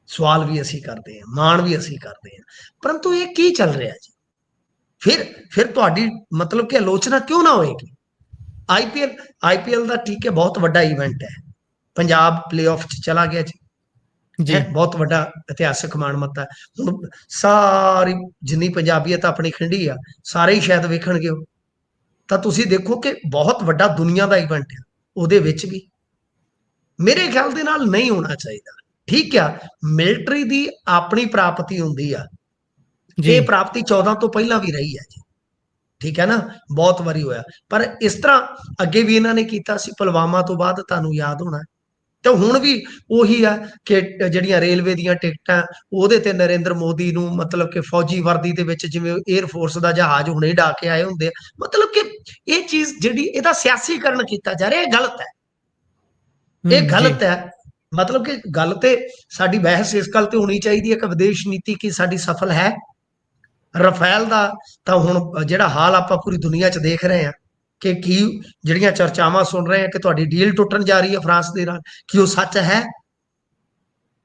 ਸਵਾਲ ਵੀ ਅਸੀਂ ਕਰਦੇ ਹਾਂ, ਮਾਣ ਵੀ ਅਸੀਂ ਕਰਦੇ ਹਾਂ। ਪਰੰਤੂ ਇਹ ਕੀ ਚੱਲ ਰਿਹਾ ਜੀ, ਫਿਰ ਤੁਹਾਡੀ ਮਤਲਬ ਕਿ ਆਲੋਚਨਾ ਕਿਉਂ ਨਾ ਹੋਏਗੀ। ਆਈਪੀਐਲ ਦਾ ਠੀਕ ਹੈ, ਬਹੁਤ ਵੱਡਾ ਇਵੈਂਟ ਹੈ, ਪੰਜਾਬ ਪਲੇਆਫ 'ਚ ਚਲਾ ਗਿਆ ਜੀ, ਜੀ ਹੈ ਬਹੁਤ ਵੱਡਾ ਇਤਿਹਾਸਕ ਮਾਣਮੱਤਾ। ਹੁਣ ਸਾਰੀ ਜਿੰਨੀ ਪੰਜਾਬੀਅਤ ਆਪਣੀ ਖਿੰਡੀ ਆ, ਸਾਰੇ ਹੀ ਸ਼ਾਇਦ ਵੇਖਣਗੇ ਉਹ। ਤਾਂ ਤੁਸੀਂ ਦੇਖੋ ਕਿ ਬਹੁਤ ਵੱਡਾ ਦੁਨੀਆ ਦਾ ਇਵੈਂਟ ਹੈ, ਉਹਦੇ ਵਿੱਚ ਵੀ ਮੇਰੇ ਖਿਆਲ ਦੇ ਨਾਲ ਨਹੀਂ ਹੋਣਾ ਚਾਹੀਦਾ। ਠੀਕ ਆ, ਮਿਲਟਰੀ ਦੀ ਆਪਣੀ ਪ੍ਰਾਪਤੀ ਹੁੰਦੀ ਆ, ਜੀ ਇਹ ਪ੍ਰਾਪਤੀ 14 ਤੋਂ ਪਹਿਲਾਂ ਵੀ ਰਹੀ ਹੈ ਜੀ, ਠੀਕ ਹੈ ਨਾ, ਬਹੁਤ ਵਾਰੀ ਹੋਇਆ। ਪਰ ਇਸ ਤਰ੍ਹਾਂ ਅੱਗੇ ਵੀ ਇਹਨਾਂ ਨੇ ਕੀਤਾ ਸੀ, ਪੁਲਵਾਮਾ ਤੋਂ ਬਾਅਦ ਤੁਹਾਨੂੰ ਯਾਦ ਹੋਣਾ। ਤੇ ਹੁਣ ਵੀ ਉਹੀ ਆ ਕਿ ਜਿਹੜੀਆਂ ਰੇਲਵੇ ਦੀਆਂ ਟਿਕਟਾਂ, ਉਹਦੇ ਤੇ ਨਰਿੰਦਰ ਮੋਦੀ ਨੂੰ ਮਤਲਬ ਕਿ ਫੌਜੀ ਵਰਦੀ ਦੇ ਵਿੱਚ ਜਿਵੇਂ 에ਅਰ ਫੋਰਸ ਦਾ ਜਹਾਜ਼ ਹੁਣੇ ਡਾ ਕੇ ਆਏ ਹੁੰਦੇ ਆ, ਮਤਲਬ ਕਿ ਇਹ ਚੀਜ਼ ਜਿਹੜੀ ਇਹਦਾ ਸਿਆਸੀਕਰਨ ਕੀਤਾ ਜਾ ਰਿਹਾ, ਇਹ ਗਲਤ ਹੈ, ਇਹ ਜੀ ਗਲਤ ਹੈ। ਮਤਲਬ ਕਿ ਗੱਲ ਤੇ ਸਾਡੀ ਬਹਿਸ ਇਸ ਗੱਲ ਤੇ ਹੋਣੀ ਚਾਹੀਦੀ ਹੈ ਕਿ ਵਿਦੇਸ਼ ਨੀਤੀ ਕੀ ਸਾਡੀ ਸਫਲ ਹੈ। ਰਫੇਲ ਦਾ ਤਾਂ ਹੁਣ ਜਿਹੜਾ ਹਾਲ ਆਪਾਂ ਪੂਰੀ ਦੁਨੀਆ 'ਚ ਦੇਖ ਰਹੇ ਹਾਂ ਕਿ ਕੀ ਜਿਹੜੀਆਂ ਚਰਚਾਵਾਂ ਸੁਣ ਰਹੇ ਹਾਂ ਕਿ ਤੁਹਾਡੀ ਡੀਲ ਟੁੱਟਣ ਜਾ ਰਹੀ ਹੈ ਫਰਾਂਸ ਦੇ ਨਾਲ, ਕੀ ਉਹ ਸੱਚ ਹੈ?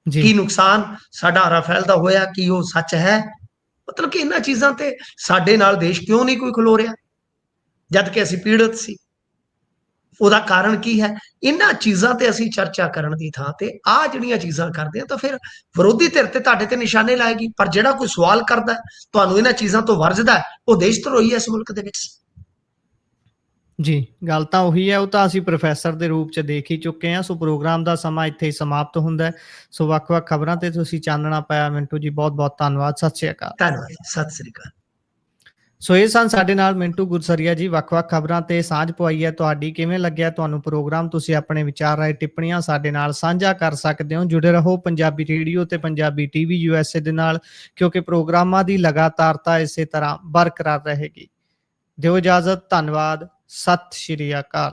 ਜੀ ਕੀ ਨੁਕਸਾਨ ਸਾਡਾ ਰਾਫੇਲ ਦਾ ਹੋਇਆ, ਕੀ ਉਹ ਸੱਚ ਹੈ? ਮਤਲਬ ਕਿ ਇਹਨਾਂ ਚੀਜ਼ਾਂ ਤੇ ਸਾਡੇ ਨਾਲ ਦੇਸ਼ ਕਿਉਂ ਨਹੀਂ ਕੋਈ ਖਲੋ ਰਿਹਾ ਜਦ ਕਿ ਅਸੀਂ ਪੀੜਤ ਸੀ? ਉਹਦਾ ਕਾਰਨ ਕੀ ਹੈ? ਇਹਨਾਂ ਚੀਜ਼ਾਂ ਤੇ ਅਸੀਂ ਚਰਚਾ ਕਰਨ ਦੀ ਥਾਂ ਤੇ ਆਹ ਜਿਹੜੀਆਂ ਚੀਜ਼ਾਂ ਕਰਦੇ ਆ ਤਾਂ ਫਿਰ ਵਿਰੋਧੀ ਧਿਰ ਤੇ ਤੁਹਾਡੇ ਤੇ ਨਿਸ਼ਾਨੇ ਲਾਏਗੀ। ਪਰ ਜਿਹੜਾ ਕੋਈ ਸਵਾਲ ਕਰਦਾ ਤੁਹਾਨੂੰ ਇਹਨਾਂ ਚੀਜ਼ਾਂ ਤੋਂ ਵਰਜਦਾ, ਉਹ ਦੇਸ਼ ਧਰੋਹੀ ਹੈ ਇਸ ਮੁਲਕ ਦੇ ਵਿੱਚ। ਜੀ ਗੱਲ ਤਾਂ ਉਹੀ ਹੈ, ਉਹ ਤਾਂ ਅਸੀਂ ਪ੍ਰੋਫੈਸਰ ਦੇ ਰੂਪ 'ਚ ਦੇਖ ਹੀ ਚੁੱਕੇ ਹਾਂ। ਸੋ ਪ੍ਰੋਗਰਾਮ ਦਾ ਸਮਾਂ ਇੱਥੇ ਹੀ ਸਮਾਪਤ ਹੁੰਦਾ ਹੈ। ਸੋ ਵੱਖ-ਵੱਖ ਖਬਰਾਂ ਤੇ ਤੁਸੀਂ ਚਾਨਣਾ ਪਾਇਆ। ਮਿੰਟੂ ਜੀ ਬਹੁਤ-ਬਹੁਤ ਧੰਨਵਾਦ। ਸਤਿ ਸ਼੍ਰੀ ਅਕਾਲ। ਧੰਨਵਾਦ, ਸਤਿ ਸ੍ਰੀ ਅਕਾਲ। ਸੋ ਇਹ ਸਨ ਸਾਡੇ ਨਾਲ ਮਿੰਟੂ ਗੁਰਸਰੀਆ ਜੀ, ਵੱਖ-ਵੱਖ ਖਬਰਾਂ ਤੇ ਸਾਂਝ ਪਵਾਈ ਹੈ ਤੁਹਾਡੀ। ਕਿਵੇਂ ਲੱਗਿਆ ਤੁਹਾਨੂੰ ਪ੍ਰੋਗਰਾਮ? ਤੁਸੀਂ ਆਪਣੇ ਵਿਚਾਰ ਰਾਏ ਟਿੱਪਣੀਆਂ ਸਾਡੇ ਨਾਲ ਸਾਂਝਾ ਕਰ ਸਕਦੇ ਹੋ। ਜੁੜੇ ਰਹੋ ਪੰਜਾਬੀ ਰੇਡੀਓ ਤੇ ਪੰਜਾਬੀ TV USA ਦੇ ਨਾਲ, ਕਿਉਂਕਿ ਪ੍ਰੋਗਰਾਮਾਂ ਦੀ ਲਗਾਤਾਰਤਾ ਇਸੇ ਤਰ੍ਹਾਂ ਬਰਕਰਾਰ ਰਹੇਗੀ। ਦਿਓ ਇਜਾਜ਼ਤ। ਧੰਨਵਾਦ। ਸਤਿ ਸ਼੍ਰੀ ਅਕਾਲ।